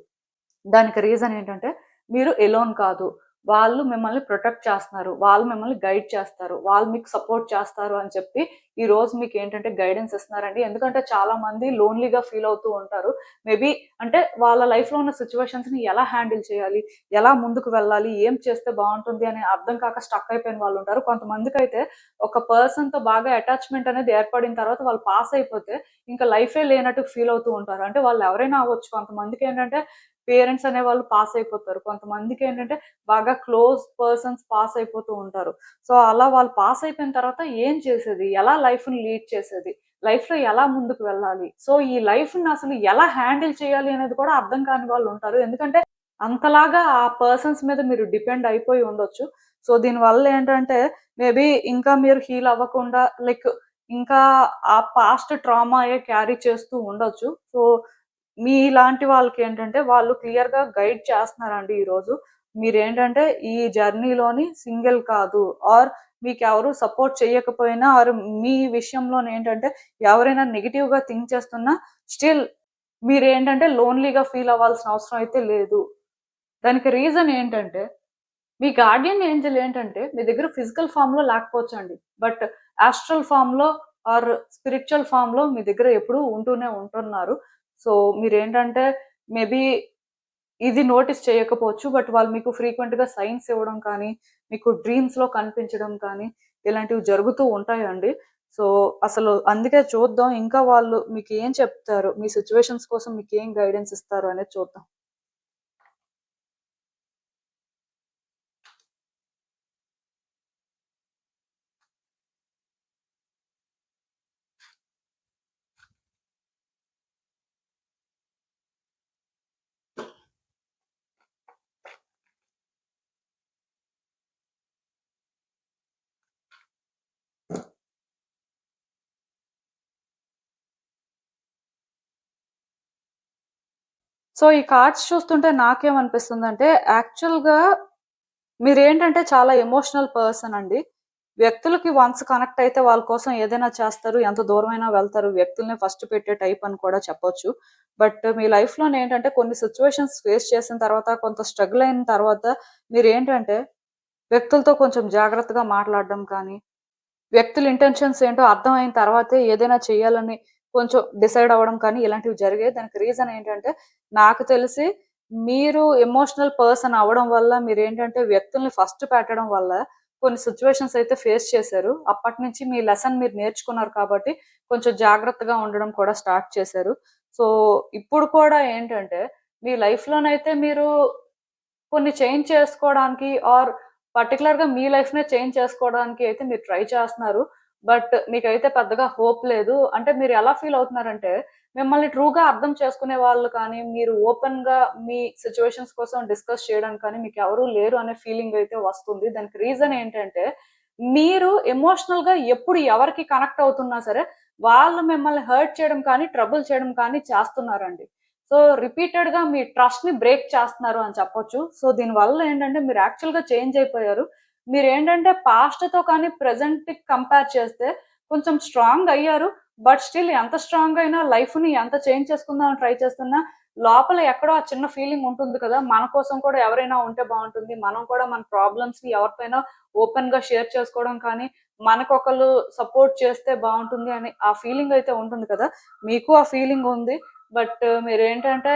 దానికి రీజన్ ఏంటంటే, మీరు ఎలోన్ కాదు. వాళ్ళు మిమ్మల్ని ప్రొటెక్ట్ చేస్తున్నారు. వాళ్ళు మిమ్మల్ని గైడ్ చేస్తారు. వాళ్ళు మీకు సపోర్ట్ చేస్తారు అని చెప్పి, ఈరోజు మీకేంటంటే గైడెన్స్ ఇస్తున్నారండి. ఎందుకంటే చాలా మంది లోన్‌లీగా ఫీల్ అవుతూ ఉంటారు. మేబీ అంటే వాళ్ళ లైఫ్‌లో ఉన్న సిట్యుయేషన్స్‌ని ఎలా హ్యాండిల్ చేయాలి? ఎలా ముందుకు వెళ్ళాలి? ఏం చేస్తే బావుంటుంది అని అర్థం కాక స్టక్ అయిపోయిన వాళ్ళుంటారు. కొంతమందికైతే ఒక పర్సన్‌తో బాగా అటాచ్‌మెంట్ అనేది ఏర్పడిన తర్వాత వాళ్ళు పాస్ అయిపోతే, ఇంకా లైఫే లేనట్టు ఫీల్ అవుతూ ఉంటారు. అంటే వాళ్ళు ఎవరైనా అవ్వచ్చు. కొంతమందికేంటంటే పేరెంట్స్ అనేవాళ్ళు పాస్ అయిపోతారు. కొంతమందికేంటంటే బాగా క్లోజ్ పర్సన్స్ పాస్ అయిపోతూ ఉంటారు. సో, అలా వాళ్ళు పాస్ అయిపోయిన తర్వాత ఏం చేసేది? ఎలా లైఫ్‌ని లీడ్ చేసేది? లైఫ్‌లో ఎలా ముందుకు వెళ్ళాలి? సో, ఈ లైఫ్‌ని అసలు ఎలా హ్యాండిల్ చేయాలి అనేది కూడా అర్థం కాని వాళ్ళుంటారు. ఎందుకంటే అంతలాగా ఆ పర్సన్స్ మీద మీరు డిపెండ్ అయిపోయి ఉండొచ్చు. సో, దీనివల్ల ఏంటంటే మేబీ ఇంకా మీరు హీల్ అవ్వకుండా లైక్ ఇంకా ఆ పాస్ట్ ట్రామాయే క్యారీ చేస్తూ ఉండొచ్చు. సో, మీలాంటి వాళ్ళకేంటంటే వాళ్ళు క్లియర్‌గా గైడ్ చేస్తున్నారండి ఈరోజు. మీరేంటంటే ఈ జర్నీలోని సింగిల్ కాదు ఆర్ మీకు ఎవరు సపోర్ట్ చేయకపోయినా ఆర్ మీ విషయంలోనే ఏంటంటే ఎవరైనా నెగిటివ్‌గా థింక్ చేస్తున్నా స్టిల్ మీరేంటంటే లోన్‌లీగా ఫీల్ అవ్వాల్సిన అవసరం అయితే లేదు. దానికి రీజన్ ఏంటంటే మీ గార్డియన్ ఏంజెల్ ఏంటంటే మీ దగ్గర ఫిజికల్ ఫార్మ్‌లో లేకపోవచ్చండి. బట్ యాస్ట్రల్ ఫార్మ్‌లో ఆర్ స్పిరిచ్యువల్ ఫార్మ్‌లో మీ దగ్గర ఎప్పుడూ ఉంటూనే ఉంటున్నారు. సో, మీరేంటంటే మేబీ ఇది నోటీస్ చేయకపోవచ్చు. బట్ వాళ్ళు మీకు ఫ్రీక్వెంట్‌గా సైన్స్ ఇవ్వడం కానీ, మీకు డ్రీమ్స్‌లో కనిపించడం కానీ, ఇలాంటివి జరుగుతూ ఉంటాయండి. సో, అసలు అందుకే చూద్దాం ఇంకా వాళ్ళు మీకేం చెప్తారు? మీ సిట్యుయేషన్స్ కోసం మీకేం గైడెన్స్ ఇస్తారు అనేది చూద్దాం. సో, ఈ కార్డ్స్ చూస్తుంటే నాకేమనిపిస్తుందంటే యాక్చువల్‌గా మీరేంటంటే చాలా ఎమోషనల్ పర్సన్ అండి. వ్యక్తులకి వన్స్ కనెక్ట్ అయితే వాళ్ళ కోసం ఏదైనా చేస్తారు. ఎంత దూరమైనా వెళ్తారు. వ్యక్తుల్ని ఫస్ట్ పెట్టే టైప్ అని కూడా చెప్పొచ్చు. బట్ మీ లైఫ్‌లోనేంటంటే కొన్ని సిట్యుయేషన్స్ ఫేస్ చేసిన తర్వాత, కొంత స్ట్రగుల్ అయిన తర్వాత మీరేంటంటే వ్యక్తులతో కొంచెం జాగ్రత్తగా మాట్లాడడం కానీ, వ్యక్తుల ఇంటెన్షన్స్ ఏంటో అర్థమైన తర్వాతే ఏదైనా చేయాలని కొంచెం డిసైడ్ అవ్వడం కానీ ఇలాంటివి జరిగాయి. దానికి రీజన్ ఏంటంటే నాకు తెలిసి మీరు ఎమోషనల్ పర్సన్ అవ్వడం వల్ల మీరేంటంటే వ్యక్తుల్ని ఫస్ట్ పెట్టడం వల్ల కొన్ని సిట్యుయేషన్స్ అయితే ఫేస్ చేశారు. అప్పటినుంచి మీ లెసన్ మీరు నేర్చుకున్నారు కాబట్టి కొంచెం జాగ్రత్తగా ఉండడం కూడా స్టార్ట్ చేశారు. సో, ఇప్పుడు కూడా ఏంటంటే మీ లైఫ్‌లోనైతే మీరు కొన్ని చేంజ్ చేసుకోవడానికి ఆర్ పర్టిక్యులర్‌గా మీ లైఫ్‌నే చేంజ్ చేసుకోవడానికి అయితే మీరు ట్రై చేస్తున్నారు. బట్ మీకైతే పెద్దగా హోప్ లేదు. అంటే మీరు ఎలా ఫీల్ అవుతున్నారంటే, మిమ్మల్ని ట్రూగా అర్థం చేసుకునే వాళ్ళు కానీ, మీరు ఓపెన్‌గా మీ సిట్యుయేషన్స్ కోసం డిస్కస్ చేయడానికి కానీ మీకెవరు లేరు అనే ఫీలింగ్ అయితే వస్తుంది. దానికి రీజన్ ఏంటంటే, మీరు ఎమోషనల్‌గా ఎప్పుడు ఎవరికి కనెక్ట్ అవుతున్నా సరే, వాళ్ళు మిమ్మల్ని హర్ట్ చేయడం కానీ, ట్రబుల్ చేయడం కానీ చేస్తున్నారండి. సో, రిపీటెడ్‌గా మీ ట్రస్ట్‌ని బ్రేక్ చేస్తున్నారు అని చెప్పొచ్చు. సో, దీనివల్ల ఏంటంటే మీరు యాక్చువల్‌గా చేంజ్ అయిపోయారు. మీరేంటంటే పాస్ట్‌తో కానీ ప్రెజెంట్‌కి కంపేర్ చేస్తే కొంచెం స్ట్రాంగ్ అయ్యారు. బట్ స్టిల్ ఎంత స్ట్రాంగ్ అయినా లైఫ్‌ని ఎంత చేంజ్ చేసుకుందాం అని ట్రై చేస్తున్నా లోపల ఎక్కడో ఆ చిన్న ఫీలింగ్ ఉంటుంది కదా! మన కోసం కూడా ఎవరైనా ఉంటే బావుంటుంది. మనం కూడా మన ప్రాబ్లమ్స్‌ని ఎవరితోనైనా ఓపెన్‌గా షేర్ చేసుకోవడం కానీ, మనకొకళ్ళు సపోర్ట్ చేస్తే బావుంటుంది అని ఆ ఫీలింగ్ అయితే ఉంటుంది కదా! మీకు ఆ ఫీలింగ్ ఉంది. బట్ మీరేంటంటే,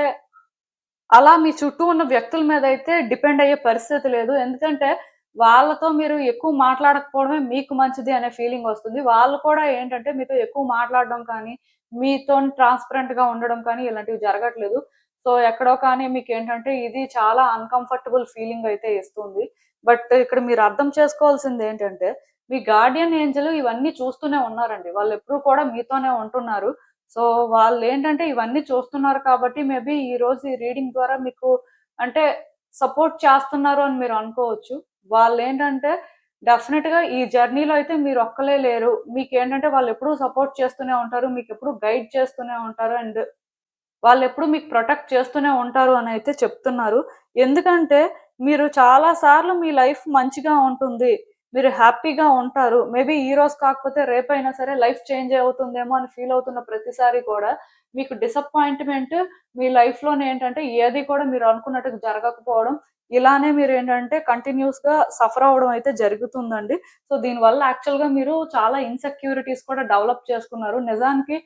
అలా మీ చుట్టూ ఉన్న వ్యక్తుల మీదయితే డిపెండ్ అయ్యే పరిస్థితి లేదు. ఎందుకంటే, వాళ్ళతో మీరు ఎక్కువ మాట్లాడకపోవడమే మీకు మంచిది అనే ఫీలింగొస్తుంది. వాళ్ళు కూడా ఏంటంటే, మీతో ఎక్కువ మాట్లాడడం కానీ, మీతోని ట్రాన్స్‌పరెంట్‌గా ఉండడం కానీ, ఇలాంటివి జరగట్లేదు. సో, ఎక్కడో కానీ మీకేంటంటే, ఇది చాలా అన్‌కంఫర్టబుల్ ఫీలింగయితే ఇస్తుంది. బట్ ఇక్కడ మీరు అర్థం చేసుకోవాల్సిందేంటంటే, మీ గార్డియన్ ఏంజెల్ ఇవన్నీ చూస్తూనే ఉన్నారండి. వాళ్ళెప్పుడూ కూడా మీతోనే ఉంటున్నారు. సో, వాళ్ళేంటంటే ఇవన్నీ చూస్తున్నారు కాబట్టి మేబీ ఈరోజు ఈ రీడింగ్ ద్వారా మీకు అంటే సపోర్ట్ చేస్తున్నారు అని మీరు అనుకోవచ్చు. వాళ్ళేంటంటే డెఫినిట్‌గా ఈ జర్నీలో అయితే మీరొక్కలే లేరు. మీకేంటంటే వాళ్ళెప్పుడూ సపోర్ట్ చేస్తూనే ఉంటారు. మీకెప్పుడూ గైడ్ చేస్తూనే ఉంటారు. అండ్ వాళ్ళెప్పుడు మీకు ప్రొటెక్ట్ చేస్తూనే ఉంటారు అనైతే చెప్తున్నారు. ఎందుకంటే, మీరు చాలా సార్లు మీ లైఫ్ మంచిగా ఉంటుంది. మీరు హ్యాపీగా ఉంటారు. మేబీ ఈరోజు కాకపోతే రేపైనా సరే లైఫ్ చేంజ్ అవుతుందేమో అని ఫీల్ అవుతున్న ప్రతిసారి కూడా మీకు డిసప్పాయింట్‌మెంట్ మీ లైఫ్‌లోనేంటంటే ఏది కూడా మీరు అనుకున్నట్టుగా జరగకపోవడం, ఇలానే మీరేంటంటే కంటిన్యూయస్‌గా సఫర్ అవ్వడం అయితే జరుగుతుందండి. సో, దీనివల్ల యాక్చువల్‌గా మీరు చాలా ఇన్‌సెక్యూరిటీస్ కూడా డెవలప్ చేసుకున్నారు. నిజానికి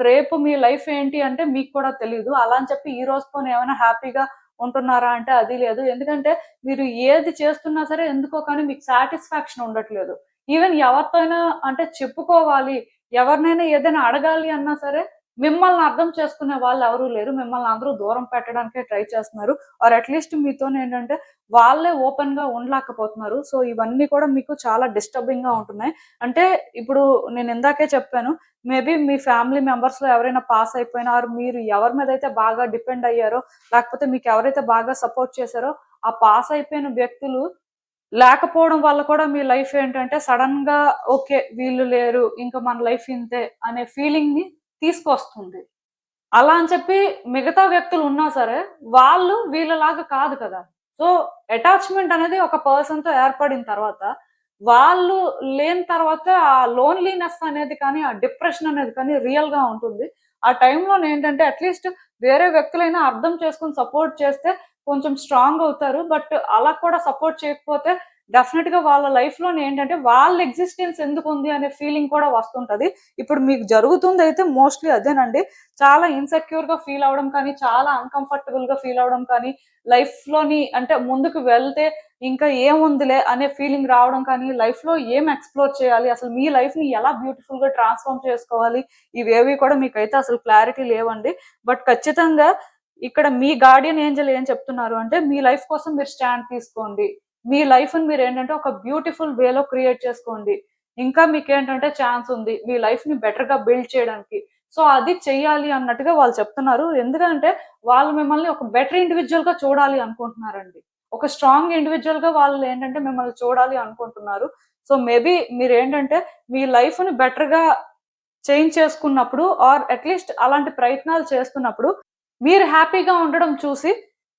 రేపు మీ లైఫ్ ఏంటి అంటే మీకు కూడా తెలీదు. అలా అని చెప్పి ఈ రోజుతోని ఏమైనా హ్యాపీగా ఉంటున్నారా అంటే అది లేదు. ఎందుకంటే మీరు ఏది చేస్తున్నా సరే ఎందుకో కానీ మీకు సాటిస్ఫాక్షన్ ఉండట్లేదు. ఈవెన్ ఎవరితో అయినా అంటే చెప్పుకోవాలి, ఎవరినైనా ఏదైనా అడగాలి అన్నా సరే మిమ్మల్ని అర్థం చేసుకునే వాళ్ళెవరూ లేరు. మిమ్మల్ని అందరూ దూరం పెట్టడానికే ట్రై చేస్తున్నారు. ఆర్ అట్‌లీస్ట్ మీతోనేంటంటే వాళ్ళే ఓపెన్‌గా ఉండలేకపోతున్నారు. సో, ఇవన్నీ కూడా మీకు చాలా డిస్టర్బింగ్‌గా ఉంటున్నాయి. అంటే ఇప్పుడు నేను ఇందాకే చెప్పాను. మేబీ మీ ఫ్యామిలీ మెంబర్స్‌లో ఎవరైనా పాస్ అయిపోయినా ఆర్ మీరు ఎవరి మీదైతే బాగా డిపెండ్ అయ్యారో, లేకపోతే మీకెవరైతే బాగా సపోర్ట్ చేశారో, ఆ పాస్ అయిపోయిన వ్యక్తులు లేకపోవడం వల్ల కూడా మీ లైఫ్ ఏంటంటే సడెన్‌గా ఓకే. వీళ్ళు లేరు. ఇంక మన లైఫ్ ఇంతే అనే ఫీలింగ్‌ని తీసుకొస్తుంది. అలా అని చెప్పి మిగతా వ్యక్తులున్నా సరే, వాళ్ళు వీళ్ళలాగా కాదు కదా! సో, అటాచ్‌మెంట్ అనేది ఒక పర్సన్‌తో ఏర్పడిన తర్వాత, వాళ్ళు లేని తర్వాత ఆ లోన్లీనెస్ అనేది కానీ, ఆ డిప్రెషన్ అనేది కానీ రియల్‌గా ఉంటుంది. ఆ టైంలో ఏంటంటే అట్‌లీస్ట్ వేరే వ్యక్తులైనా అర్థం చేసుకొని సపోర్ట్ చేస్తే కొంచెం స్ట్రాంగ్ అవుతారు. బట్ అలా కూడా సపోర్ట్ చేయకపోతే డెఫినిట్‌గా వాళ్ళ లైఫ్‌లోనే ఏంటంటే వాళ్ళ ఎగ్జిస్టెన్స్ ఎందుకుంది అనే ఫీలింగ్ కూడా వస్తుంటది. ఇప్పుడు మీకు జరుగుతుందయితే మోస్ట్‌లీ అదేనండి. చాలా ఇన్‌సెక్యూర్‌గా ఫీల్ అవ్వడం కానీ, చాలా అన్‌కంఫర్టబుల్‌గా ఫీల్ అవ్వడం కానీ, లైఫ్‌లోని అంటే ముందుకు వెళ్తే ఇంకా ఏముందిలే అనే ఫీలింగ్ రావడం కానీ, లైఫ్‌లో ఏం ఎక్స్‌ప్లోర్ చేయాలి? అసలు మీ లైఫ్‌ని ఎలా బ్యూటిఫుల్‌గా ట్రాన్స్‌ఫార్మ్ చేసుకోవాలి? ఇవేవి కూడా మీకైతే అసలు క్లారిటీ లేవండి. బట్ ఖచ్చితంగా ఇక్కడ మీ గార్డియన్ ఏంజెల్ ఏం చెప్తున్నారు అంటే, మీ లైఫ్ కోసం మీరు స్టాండ్ తీసుకోండి. మీ లైఫ్‌ని మీరేంటంటే ఒక బ్యూటిఫుల్ వేలో క్రియేట్ చేసుకోండి. ఇంకా మీకేంటంటే ఛాన్స్ ఉంది. మీ లైఫ్‌ని బెటర్‌గా బిల్డ్ చేయడానికి. సో, అది చెయ్యాలి అన్నట్టుగా వాళ్ళు చెప్తున్నారు. ఎందుకంటే, వాళ్ళు మిమ్మల్ని ఒక బెటర్ ఇండివిడ్యుయల్‌గా చూడాలి అనుకుంటున్నారండి. ఒక స్ట్రాంగ్ ఇండివిడ్యుయల్‌గా వాళ్ళేంటంటే మిమ్మల్ని చూడాలి అనుకుంటున్నారు. సో, మేబీ మీరేంటంటే మీ లైఫ్‌ని బెటర్‌గా చేంజ్ చేసుకున్నప్పుడు ఆర్ అట్‌లీస్ట్ అలాంటి ప్రయత్నాలు చేస్తున్నప్పుడు మీరు హ్యాపీగా ఉండడం చూసి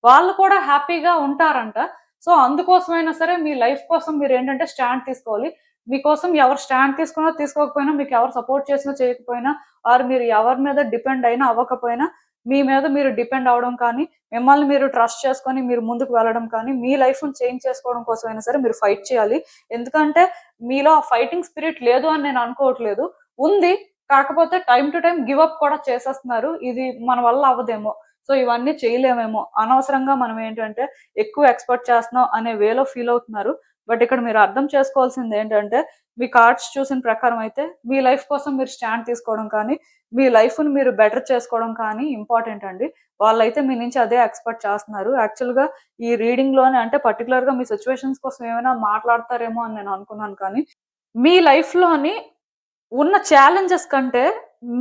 వాళ్ళు కూడా హ్యాపీగా ఉంటారంట. సో, అందుకోసమైనా సరే మీ లైఫ్ కోసం మీరేంటంటే స్టాండ్ తీసుకోవాలి. మీకోసం ఎవరు స్టాండ్ తీసుకున్నా, తీసుకోకపోయినా, మీకెవరు సపోర్ట్ చేసినా, చేయకపోయినా ఆర్ మీరు ఎవరి మీద డిపెండ్ అయినా, అవ్వకపోయినా మీ మీద మీరు డిపెండ్ అవ్వడం కానీ, మిమ్మల్ని మీరు ట్రస్ట్ చేసుకొని మీరు ముందుకు వెళ్ళడం కానీ, మీ లైఫ్‌ని చేంజ్ చేసుకోవడం కోసమైనా సరే మీరు ఫైట్ చేయాలి. ఎందుకంటే మీలో ఆ ఫైటింగ్ స్పిరిట్ లేదు అని నేను అనుకోవట్లేదు. ఉంది. కాకపోతే time to time give up కూడా చేసేస్తున్నారు. ఇది మన వల్ల అవ్వదేమో. సో, ఇవన్నీ చేయలేమేమో. అనవసరంగా మనం ఏంటంటే ఎక్కువ ఎక్స్‌పెక్ట్ చేస్తున్నాం అనే వేలో ఫీల్ అవుతున్నారు. బట్ ఇక్కడ మీరు అర్థం చేసుకోవాల్సిందేంటంటే మీ కార్డ్స్ చూసిన ప్రకారం అయితే మీ లైఫ్ కోసం మీరు స్టాండ్ తీసుకోవడం కానీ, మీ లైఫ్‌ని మీరు బెటర్ చేసుకోవడం కానీ ఇంపార్టెంట్ అండి. వాళ్ళైతే మీ నుంచి అదే ఎక్స్‌పెక్ట్ చేస్తున్నారు. యాక్చువల్‌గా ఈ రీడింగ్‌లోనే అంటే పర్టిక్యులర్‌గా మీ సిట్యుయేషన్స్ కోసం ఏమైనా మాట్లాడతారేమో అని నేను అనుకున్నాను కానీ, మీ లైఫ్‌లోని ఉన్న ఛాలెంజెస్ కంటే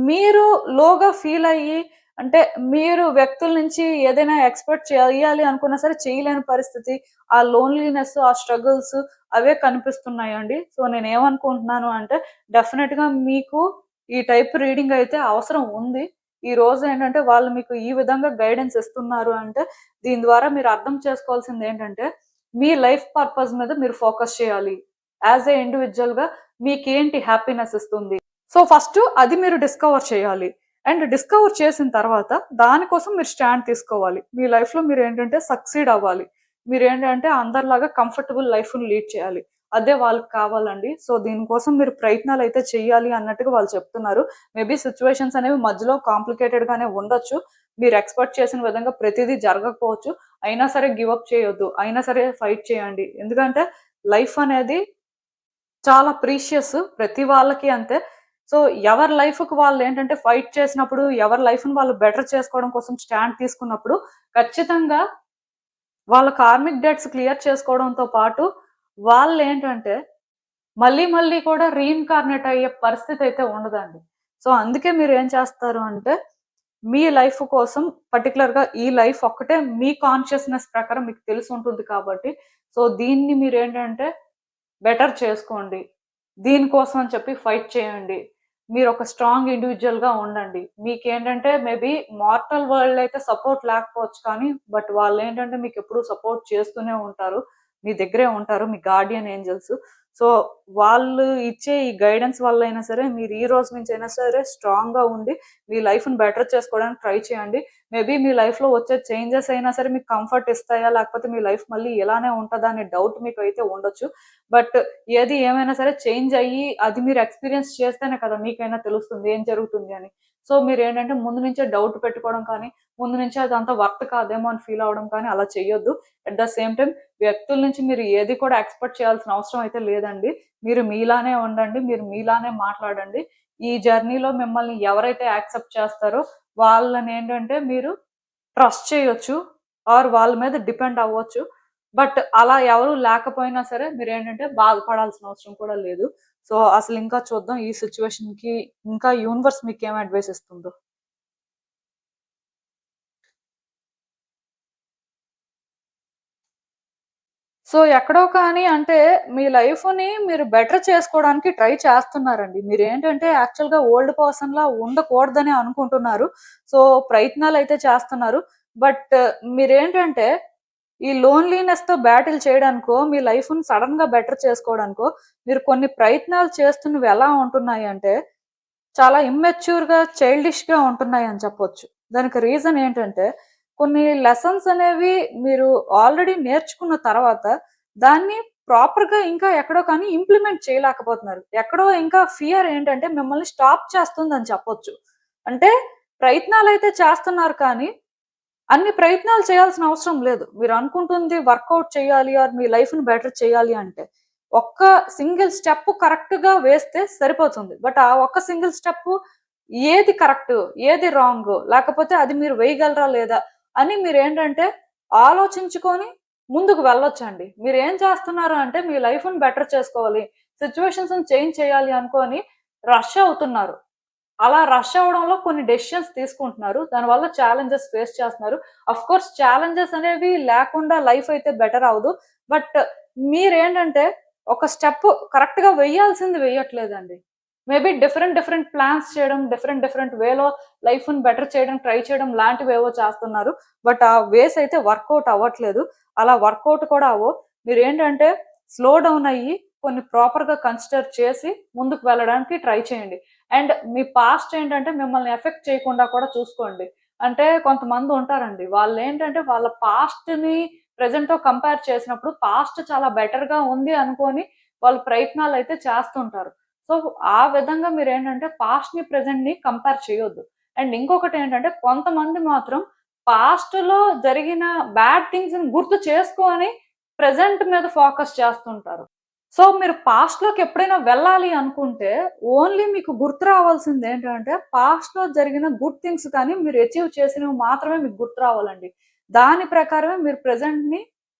మీరు లోగా ఫీల్ అయ్యి అంటే మీరు వ్యక్తుల నుంచి ఏదైనా ఎక్స్‌పెక్ట్ చేయాలి అనుకున్నా సరే చేయలేని పరిస్థితి, ఆ లోన్‌లీనెస్, ఆ స్ట్రగుల్స్ అవే కనిపిస్తున్నాయండి. సో, నేనేమనుకుంటున్నాను అంటే డెఫినిట్‌గా మీకు ఈ టైప్ రీడింగ్ అయితే అవసరం ఉంది. ఈ రోజు ఏంటంటే వాళ్ళు మీకు ఈ విధంగా గైడెన్స్ ఇస్తున్నారు అంటే దీని ద్వారా మీరు అర్థం చేసుకోవాల్సిందేంటంటే మీ లైఫ్ పర్పస్ మీద మీరు ఫోకస్ చేయాలి. యాస్ ఎ ఇండివిడ్యుయల్‌గా మీకేంటి హ్యాపీనెస్ ఇస్తుంది. సో, ఫస్ట్ అది మీరు డిస్కవర్ చేయాలి. అండ్ డిస్కవర్ చేసిన తర్వాత దానికోసం మీరు స్టాండ్ తీసుకోవాలి. మీ లైఫ్‌లో మీరేంటంటే సక్సీడ్ అవ్వాలి. మీరేంటంటే అందరిలాగా కంఫర్టబుల్ లైఫ్‌ని లీడ్ చేయాలి. అదే వాళ్ళకి కావాలండి. సో, దీనికోసం మీరు ప్రయత్నాలైతే చేయాలి అన్నట్టుగా వాళ్ళు చెప్తున్నారు. మేబీ సిట్యుయేషన్స్ అనేవి మధ్యలో కాంప్లికేటెడ్‌గానే ఉండొచ్చు. మీరు ఎక్స్‌పెక్ట్ చేసిన విధంగా ప్రతీదీ జరగకపోవచ్చు. అయినా సరే గివ్ అప్ చేయొద్దు. అయినా సరే ఫైట్ చేయండి. ఎందుకంటే లైఫ్ అనేది చాలా ప్రీషియస్. ప్రతి వాళ్ళకి అంతే. సో, ఎవరి లైఫ్‌కి వాళ్ళేంటంటే ఫైట్ చేసినప్పుడు, ఎవరి లైఫ్‌ని వాళ్ళు బెటర్ చేసుకోవడం కోసం స్టాండ్ తీసుకున్నప్పుడు, ఖచ్చితంగా వాళ్ళ కార్మిక్ డెట్స్ క్లియర్ చేసుకోవడంతో పాటు, వాళ్ళేంటంటే మళ్ళీ, మళ్ళీ కూడా రీఇన్‌కార్నేట్ అయ్యే పరిస్థితయితే ఉండదండి. సో, అందుకే మీరేం చేస్తారు అంటే, మీ లైఫ్ కోసం పర్టిక్యులర్‌గా ఈ లైఫ్ ఒక్కటే మీ కాన్షియస్‌నెస్ ప్రకారం మీకు తెలిసుంటుంది కాబట్టి, సో, దీన్ని మీరేంటంటే బెటర్ చేసుకోండి. దీనికోసం అని చెప్పి ఫైట్ చేయండి. మీరొక స్ట్రాంగ్ ఇండివిడ్యుయల్‌గా ఉండండి. మీకేంటంటే మేబీ మార్టల్ వరల్డ్ అయితే సపోర్ట్ లేకపోవచ్చు కానీ, బట్ వాళ్ళేంటంటే మీకెప్పుడు సపోర్ట్ చేస్తూనే ఉంటారు. మీ దగ్గరే ఉంటారు. మీ గార్డియన్ ఏంజెల్స్. సో, వాళ్ళు ఇచ్చే ఈ గైడెన్స్ వల్లైనా సరే, మీరు ఈ రోజు నుంచైనా సరే స్ట్రాంగ్‌గా ఉండి, మీ లైఫ్‌ని బెటర్ చేసుకోవడానికి ట్రై చేయండి. మేబీ మీ లైఫ్‌లో వచ్చే చేంజెస్ అయినా సరే మీకు కంఫర్ట్ ఇస్తాయా? లేకపోతే మీ లైఫ్ మళ్ళీ ఇలానే ఉంటదా? అనే డౌట్ మీకైతే ఉండొచ్చు. బట్ ఏది ఏమైనా సరే చేంజ్ అయ్యి, అది మీరు ఎక్స్‌పీరియన్స్ చేస్తేనే కదా మీకైనా తెలుస్తుంది ఏం జరుగుతుంది అని. సో, మీరేంటంటే ముందు నుంచే డౌట్ పెట్టుకోవడం కానీ, ముందు నుంచే అదంతా వర్త్ కాదేమో అని ఫీల్ అవ్వడం కానీ అలా చేయొద్దు. అట్ ద సేమ్ టైమ్ వ్యక్తుల నుంచి మీరు ఏది కూడా ఎక్స్‌పెక్ట్ చేయాల్సిన అవసరం అయితే లేదండి. మీరు మీలానే ఉండండి. మీరు మీలానే మాట్లాడండి. ఈ జర్నీలో మిమ్మల్ని ఎవరైతే యాక్సెప్ట్ చేస్తారో వాళ్ళనేంటంటే మీరు ట్రస్ట్ చేయొచ్చు. ఆర్ వాళ్ళ మీద డిపెండ్ అవ్వచ్చు. బట్ అలా ఎవరు లేకపోయినా సరే మీరేంటంటే బాధపడాల్సిన అవసరం కూడా లేదు. సో, అసలింకా చూద్దాం ఈ సిట్యుయేషన్‌కి ఇంకా యూనివర్స్ మీకేం అడ్వైస్ ఇస్తుందో. సో, ఎక్కడో కానీ అంటే మీ లైఫ్‌ని మీరు బెటర్ చేసుకోవడానికి ట్రై చేస్తున్నారండి. మీరేంటంటే యాక్చువల్‌గా ఓల్డ్ పర్సన్‌లా ఉండకూడదని అనుకుంటున్నారు. సో, ప్రయత్నాలైతే చేస్తున్నారు. బట్ మీరేంటంటే ఈ లోన్లీనెస్‌తో బ్యాటిల్ చేయడానికో, మీ లైఫ్‌ని సడెన్‌గా బెటర్ చేసుకోవడానికో, మీరు కొన్ని ప్రయత్నాలు చేస్తున్నవి ఎలా ఉంటున్నాయంటే, చాలా ఇమ్మెచ్యూర్‌గా, చైల్డిష్‌గా ఉంటున్నాయని చెప్పొచ్చు. దానికి రీజన్ ఏంటంటే, కొన్ని లెసన్స్ అనేవి మీరు ఆల్రెడీ నేర్చుకున్న తర్వాత, దాన్ని ప్రాపర్‌గా ఇంకా ఎక్కడో కానీ ఇంప్లిమెంట్ చేయలేకపోతున్నారు. ఎక్కడో ఇంకా ఫియర్ ఏంటంటే, మిమ్మల్ని స్టాప్ చేస్తుందని చెప్పొచ్చు. అంటే ప్రయత్నాలైతే చేస్తున్నారు కానీ అన్ని ప్రయత్నాలు చేయాల్సిన అవసరం లేదు. మీరనుకుంటుంది వర్కౌట్ చేయాలి ఆర్ మీ లైఫ్‌ని బెటర్ చేయాలి అంటే, ఒక్క సింగిల్ స్టెప్ కరెక్ట్‌గా వేస్తే సరిపోతుంది. బట్ ఆ ఒక్క సింగిల్ స్టెప్పు ఏది కరెక్టు? ఏది రాంగు? లేకపోతే అది మీరు వేయగలరా లేదా? అని మీరేంటంటే ఆలోచించుకొని ముందుకు వెళ్ళొచ్చండి. మీరేం చేస్తున్నారు అంటే మీ లైఫ్‌ని బెటర్ చేసుకోవాలి. సిట్యుయేషన్స్‌ని చేంజ్ చేయాలి అనుకోని రష్ అవుతున్నారు. అలా రష్ అవ్వడంలో కొన్ని డెసిషన్స్ తీసుకుంటున్నారు. దానివల్ల ఛాలెంజెస్ ఫేస్ చేస్తున్నారు. ఆఫ్‌కోర్స్ ఛాలెంజెస్ అనేవి లేకుండా లైఫ్ అయితే బెటర్ అవ్వదు. బట్ మీరేంటంటే ఒక స్టెప్ కరెక్ట్‌గా వేయాల్సింది వేయట్లేదండి. మేబీ డిఫరెంట్ డిఫరెంట్ ప్లాన్స్ చేయడం, డిఫరెంట్ డిఫరెంట్ వేలో లైఫ్‌ని బెటర్ చేయడం, ట్రై చేయడం లాంటివేవో చేస్తున్నారు. బట్ ఆ వేస్ అయితే వర్కౌట్ అవ్వట్లేదు. అలా వర్కౌట్ కూడా అవ్వవు. మీరేంటంటే స్లో డౌన్ అయ్యి కొన్ని ప్రాపర్‌గా కన్సిడర్ చేసి ముందుకు వెళ్ళడానికి ట్రై చేయండి. అండ్ మీ పాస్ట్ ఏంటంటే మిమ్మల్ని ఎఫెక్ట్ చేయకుండా కూడా చూసుకోండి. అంటే కొంతమంది ఉంటారండి. వాళ్ళేంటంటే వాళ్ళ పాస్ట్‌ని ప్రెజెంట్‌తో కంపేర్ చేసినప్పుడు పాస్ట్ చాలా బెటర్‌గా ఉంది అనుకోని వాళ్ళు ప్రయత్నాలైతే చేస్తుంటారు. సో, ఆ విధంగా మీరేంటంటే పాస్ట్‌ని, ప్రెజెంట్‌ని కంపేర్ చేయొద్దు. అండ్ ఇంకొకటేంటంటే కొంతమంది మాత్రం పాస్ట్‌లో జరిగిన బ్యాడ్ థింగ్స్‌ని గుర్తు చేసుకొని ప్రెజెంట్ మీద ఫోకస్ చేస్తుంటారు. సో, మీరు పాస్ట్‌లోకి ఎప్పుడైనా వెళ్ళాలి అనుకుంటే, ఓన్లీ మీకు గుర్తు రావాల్సిందేంటంటే, పాస్ట్‌లో జరిగిన గుడ్ థింగ్స్ కానీ, మీరు అచీవ్ చేసినవి మాత్రమే మీకు గుర్తు రావాలండి. దాని ప్రకారమే మీరు ప్రెజెంట్‌ని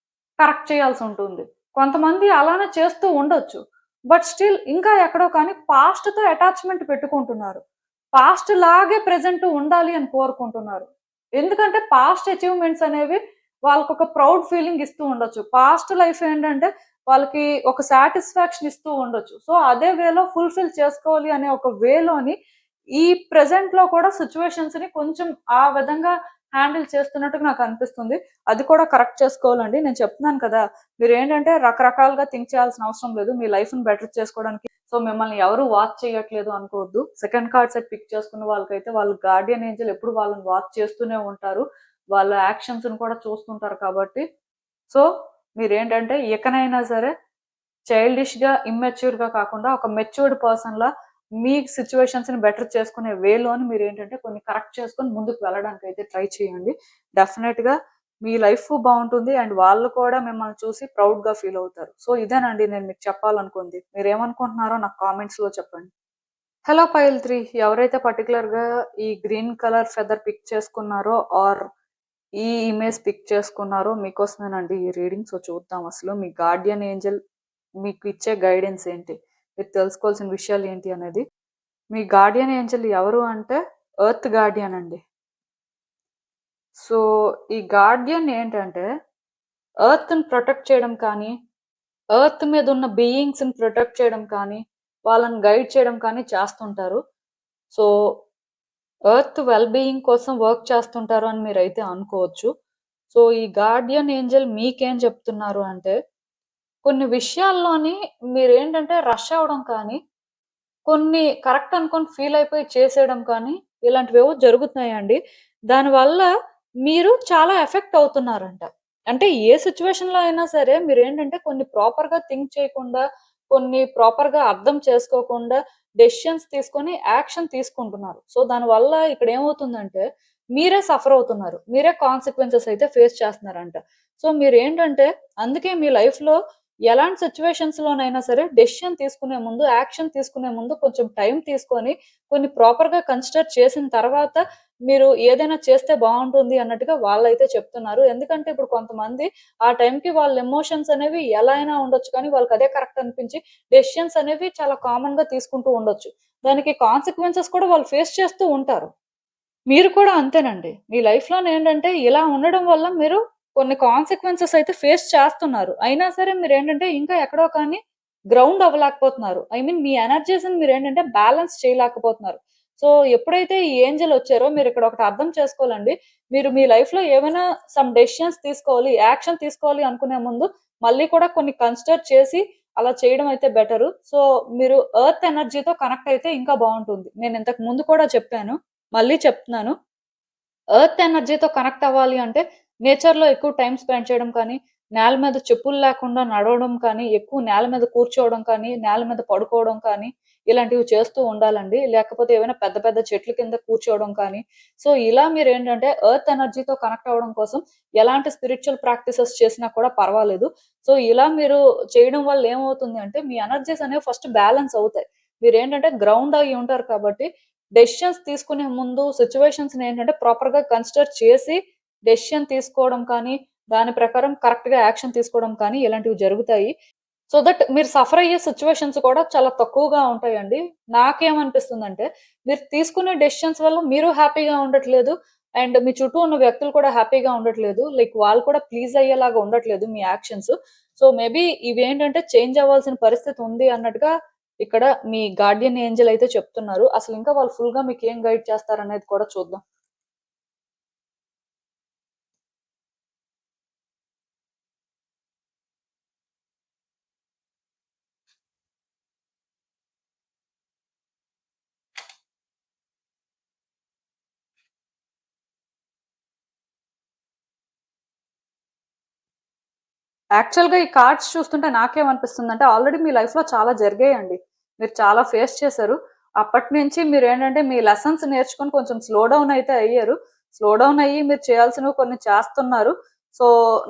కరెక్ట్ చేయాల్సుంటుంది. కొంతమంది అలానే చేస్తూ ఉండొచ్చు. బట్ స్టిల్ ఇంకా ఎక్కడో కానీ పాస్ట్‌తో అటాచ్‌మెంట్ పెట్టుకుంటున్నారు. పాస్ట్ లాగే ప్రెజెంట్ ఉండాలి అని కోరుకుంటున్నారు. ఎందుకంటే పాస్ట్ అచీవ్‌మెంట్స్ అనేవి వాళ్ళకొక ప్రౌడ్ ఫీలింగ్ ఇస్తూ ఉండొచ్చు. పాస్ట్ లైఫ్ ఏంటంటే వాళ్ళకి ఒక సాటిస్ఫాక్షన్ ఇస్తూ ఉండొచ్చు. సో, అదే వేలో ఫుల్‌ఫిల్ చేసుకోవాలి అనే ఒక వేలోని ఈ ప్రెజెంట్‌లో కూడా సిట్యుయేషన్స్‌ని కొంచెం ఆ విధంగా హ్యాండిల్ చేస్తున్నట్టుగా నాకనిపిస్తుంది. అది కూడా కరెక్ట్ చేసుకోవాలండి. నేను చెప్తున్నాను కదా! మీరేంటంటే రకరకాలుగా థింక్ చేయాల్సిన అవసరం లేదు. మీ లైఫ్‌ని బెటర్ చేసుకోవడానికి. సో, మిమ్మల్ని ఎవరు వాచ్ చేయట్లేదు అనుకోవద్దు. సెకండ్ కార్డ్ సెట్ పిక్ చేసుకున్న వాళ్ళకైతే వాళ్ళ గార్డియన్ ఏంజెల్ ఎప్పుడు వాళ్ళని వాచ్ చేస్తూనే ఉంటారు. వాళ్ళ యాక్షన్స్‌ని కూడా చూస్తుంటారు కాబట్టి, సో, మీరేంటంటే ఇకనైనా సరే చైల్డిష్‌గా, ఇమ్మెచ్యూర్‌గా కాకుండా ఒక మెచ్యూర్డ్ పర్సన్‌లా మీ సిట్యుయేషన్స్‌ని బెటర్ చేసుకునే వేలోని మీరేంటంటే కొన్ని కరెక్ట్ చేసుకొని ముందుకు వెళ్ళడానికైతే ట్రై చేయండి. డెఫినెట్‌గా మీ లైఫ్ బావుంటుంది. అండ్ వాళ్ళు కూడా మిమ్మల్ని చూసి ప్రౌడ్‌గా ఫీల్ అవుతారు. సో, ఇదేనండి నేను మీకు చెప్పాలనుకుంది. మీరేమనుకుంటున్నారో నాకు కామెంట్స్‌లో చెప్పండి. హలో పైల్ 3 ఎవరైతే పర్టిక్యులర్‌గా ఈ గ్రీన్ కలర్ ఫెదర్ పిక్ చేసుకున్నారో ఆర్ ఈ ఇమేజ్ పిక్ చేసుకున్నారో మీకోసమేనండి ఈ రీడింగ్. సో, చూద్దాం అసలు మీ గార్డియన్ ఏంజెల్ మీకు ఇచ్చే గైడెన్స్ ఏంటి? మీరు తెలుసుకోవాల్సిన విషయాలు ఏంటి అనేది. మీ గార్డియన్ ఏంజెల్ ఎవరు అంటే ఎర్త్ గార్డియన్ అండి. సో, ఈ గార్డియన్ ఏంటంటే ఎర్త్‌ని ప్రొటెక్ట్ చేయడం కానీ, ఎర్త్ మీద ఉన్న బీయింగ్స్‌ని ప్రొటెక్ట్ చేయడం కానీ, వాళ్ళని గైడ్ చేయడం కానీ చేస్తుంటారు. సో, ఎర్త్ వెల్ బీయింగ్ కోసం వర్క్ చేస్తుంటారు అని మీరైతే అనుకోవచ్చు. సో, ఈ గార్డియన్ ఏంజెల్ మీకేం చెప్తున్నారు అంటే, కొన్ని విషయాల్లోని మీరేంటంటే రష్ అవ్వడం కానీ, కొన్ని కరెక్ట్ అనుకోని ఫీల్ అయిపోయి చేసేయడం కానీ, ఇలాంటివేవో జరుగుతున్నాయండి. దానివల్ల మీరు చాలా ఎఫెక్ట్ అవుతున్నారంట. అంటే ఏ సిట్యుయేషన్‌లో అయినా సరే మీరేంటంటే కొన్ని ప్రాపర్‌గా థింక్ చేయకుండా, కొన్ని ప్రాపర్‌గా అర్థం చేసుకోకుండా డెసిషన్స్ తీసుకొని యాక్షన్ తీసుకుంటున్నారు. సో, దానివల్ల ఇక్కడేమవుతుందంటే మీరే సఫర్ అవుతున్నారు. మీరే కాన్సిక్వెన్సెస్ అయితే ఫేస్ చేస్తున్నారంట. సో, మీరేంటంటే అందుకే మీ లైఫ్‌లో ఎలాంటి సిట్యుయేషన్స్‌లోనైనా సరే డెసిషన్ తీసుకునే ముందు, యాక్షన్ తీసుకునే ముందు కొంచెం టైం తీసుకొని, కొన్ని ప్రాపర్‌గా కన్సిడర్ చేసిన తర్వాత మీరు ఏదైనా చేస్తే బావుంటుంది అన్నట్టుగా వాళ్ళైతే చెప్తున్నారు. ఎందుకంటే ఇప్పుడు కొంతమంది ఆ టైంకి వాళ్ళ ఎమోషన్స్ అనేవి ఎలా అయినా ఉండొచ్చు కానీ వాళ్ళకదే కరెక్ట్ అనిపించి డెసిషన్స్ అనేవి చాలా కామన్‌గా తీసుకుంటూ ఉండొచ్చు. దానికి కాన్సిక్వెన్సెస్ కూడా వాళ్ళు ఫేస్ చేస్తూ ఉంటారు. మీరు కూడా అంతేనండి. మీ లైఫ్‌లోనేంటంటే ఇలా ఉండడం వల్ల మీరు కొన్ని కాన్సిక్వెన్సెస్ అయితే ఫేస్ చేస్తున్నారు. అయినా సరే మీరేంటంటే ఇంకా ఎక్కడో కానీ గ్రౌండ్ అవ్వలేకపోతున్నారు. ఐ మీన్ మీ ఎనర్జీస్‌ని మీరేంటంటే బ్యాలెన్స్ చేయలేకపోతున్నారు. సో ఎప్పుడైతే ఈ ఏంజెల్ వచ్చారో మీరు ఇక్కడ ఒకటి అర్థం చేసుకోవాలండి. మీరు మీ లైఫ్‌లో ఏమైనా సమ్ డెసిషన్స్ తీసుకోవాలి, యాక్షన్ తీసుకోవాలి అనుకునే ముందు మళ్ళీ కూడా కొన్ని కన్సిడర్ చేసి అలా చేయడం అయితే బెటరు. సో మీరు ఎర్త్ ఎనర్జీతో కనెక్ట్ అయితే ఇంకా బావుంటుంది. నేను ఇంతకు ముందు కూడా చెప్పాను. మళ్ళీ చెప్తున్నాను. ఎర్త్ ఎనర్జీతో కనెక్ట్ అవ్వాలి అంటే నేచర్‌లో ఎక్కువ టైమ్ స్పెండ్ చేయడం కానీ, నేల మీద చెప్పులు లేకుండా నడవడం కానీ, ఎక్కువ నేల మీద కూర్చోవడం కానీ, నేల మీద పడుకోవడం కానీ, ఇలాంటివి చేస్తూ ఉండాలండి. లేకపోతే ఏవైనా పెద్ద పెద్ద చెట్ల కింద కూర్చోవడం కానీ, సో ఇలా మీరేంటంటే ఎర్త్ ఎనర్జీతో కనెక్ట్ అవ్వడం కోసం ఎలాంటి స్పిరిచ్యువల్ ప్రాక్టీసెస్ చేసినా కూడా పర్వాలేదు. సో ఇలా మీరు చేయడం వల్ల ఏమవుతుంది అంటే మీ ఎనర్జీస్ అనేవి ఫస్ట్ బ్యాలెన్స్ అవుతాయి. మీరేంటంటే గ్రౌండ్ అయ్యి ఉంటారు కాబట్టి డెసిషన్స్ తీసుకునే ముందు సిట్యుయేషన్స్‌ని ఏంటంటే ప్రాపర్‌గా కన్సిడర్ చేసి డెసిషన్ తీసుకోవడం కానీ, దాని ప్రకారం కరెక్ట్‌గా యాక్షన్ తీసుకోవడం కానీ ఇలాంటివి జరుగుతాయి. సో దట్ మీరు సఫర్ అయ్యే సిట్యుయేషన్స్ కూడా చాలా తక్కువగా ఉంటాయండి. నాకేమనిపిస్తుందంటే మీరు తీసుకునే డెసిషన్స్ వల్ల మీరు హ్యాపీగా ఉండట్లేదు. అండ్ మీ చుట్టూ ఉన్న వ్యక్తులు కూడా హ్యాపీగా ఉండట్లేదు. లైక్ వాళ్ళు కూడా ప్లీజ్ అయ్యేలాగా ఉండట్లేదు మీ యాక్షన్స్. సో మేబీ ఇవేంటంటే చేంజ్ అవ్వాల్సిన పరిస్థితి ఉంది అన్నట్టుగా ఇక్కడ మీ గార్డియన్ ఏంజెల్ అయితే చెప్తున్నారు. అసలింకా వాళ్ళు ఫుల్‌గా మీకేం గైడ్ చేస్తారనేది కూడా చూద్దాం. యాక్చువల్‌గా ఈ కార్డ్స్ చూస్తుంటే నాకేమనిపిస్తుందంటే ఆల్రెడీ మీ లైఫ్‌లో చాలా జరిగాయండి. మీరు చాలా ఫేస్ చేశారు. అప్పటినుంచి మీరేంటంటే మీ లెసన్స్ నేర్చుకొని కొంచెం స్లో డౌన్ అయితే అయ్యారు. స్లో డౌన్ అయ్యి మీరు చేయాల్సినవి కొన్ని చేస్తున్నారు. సో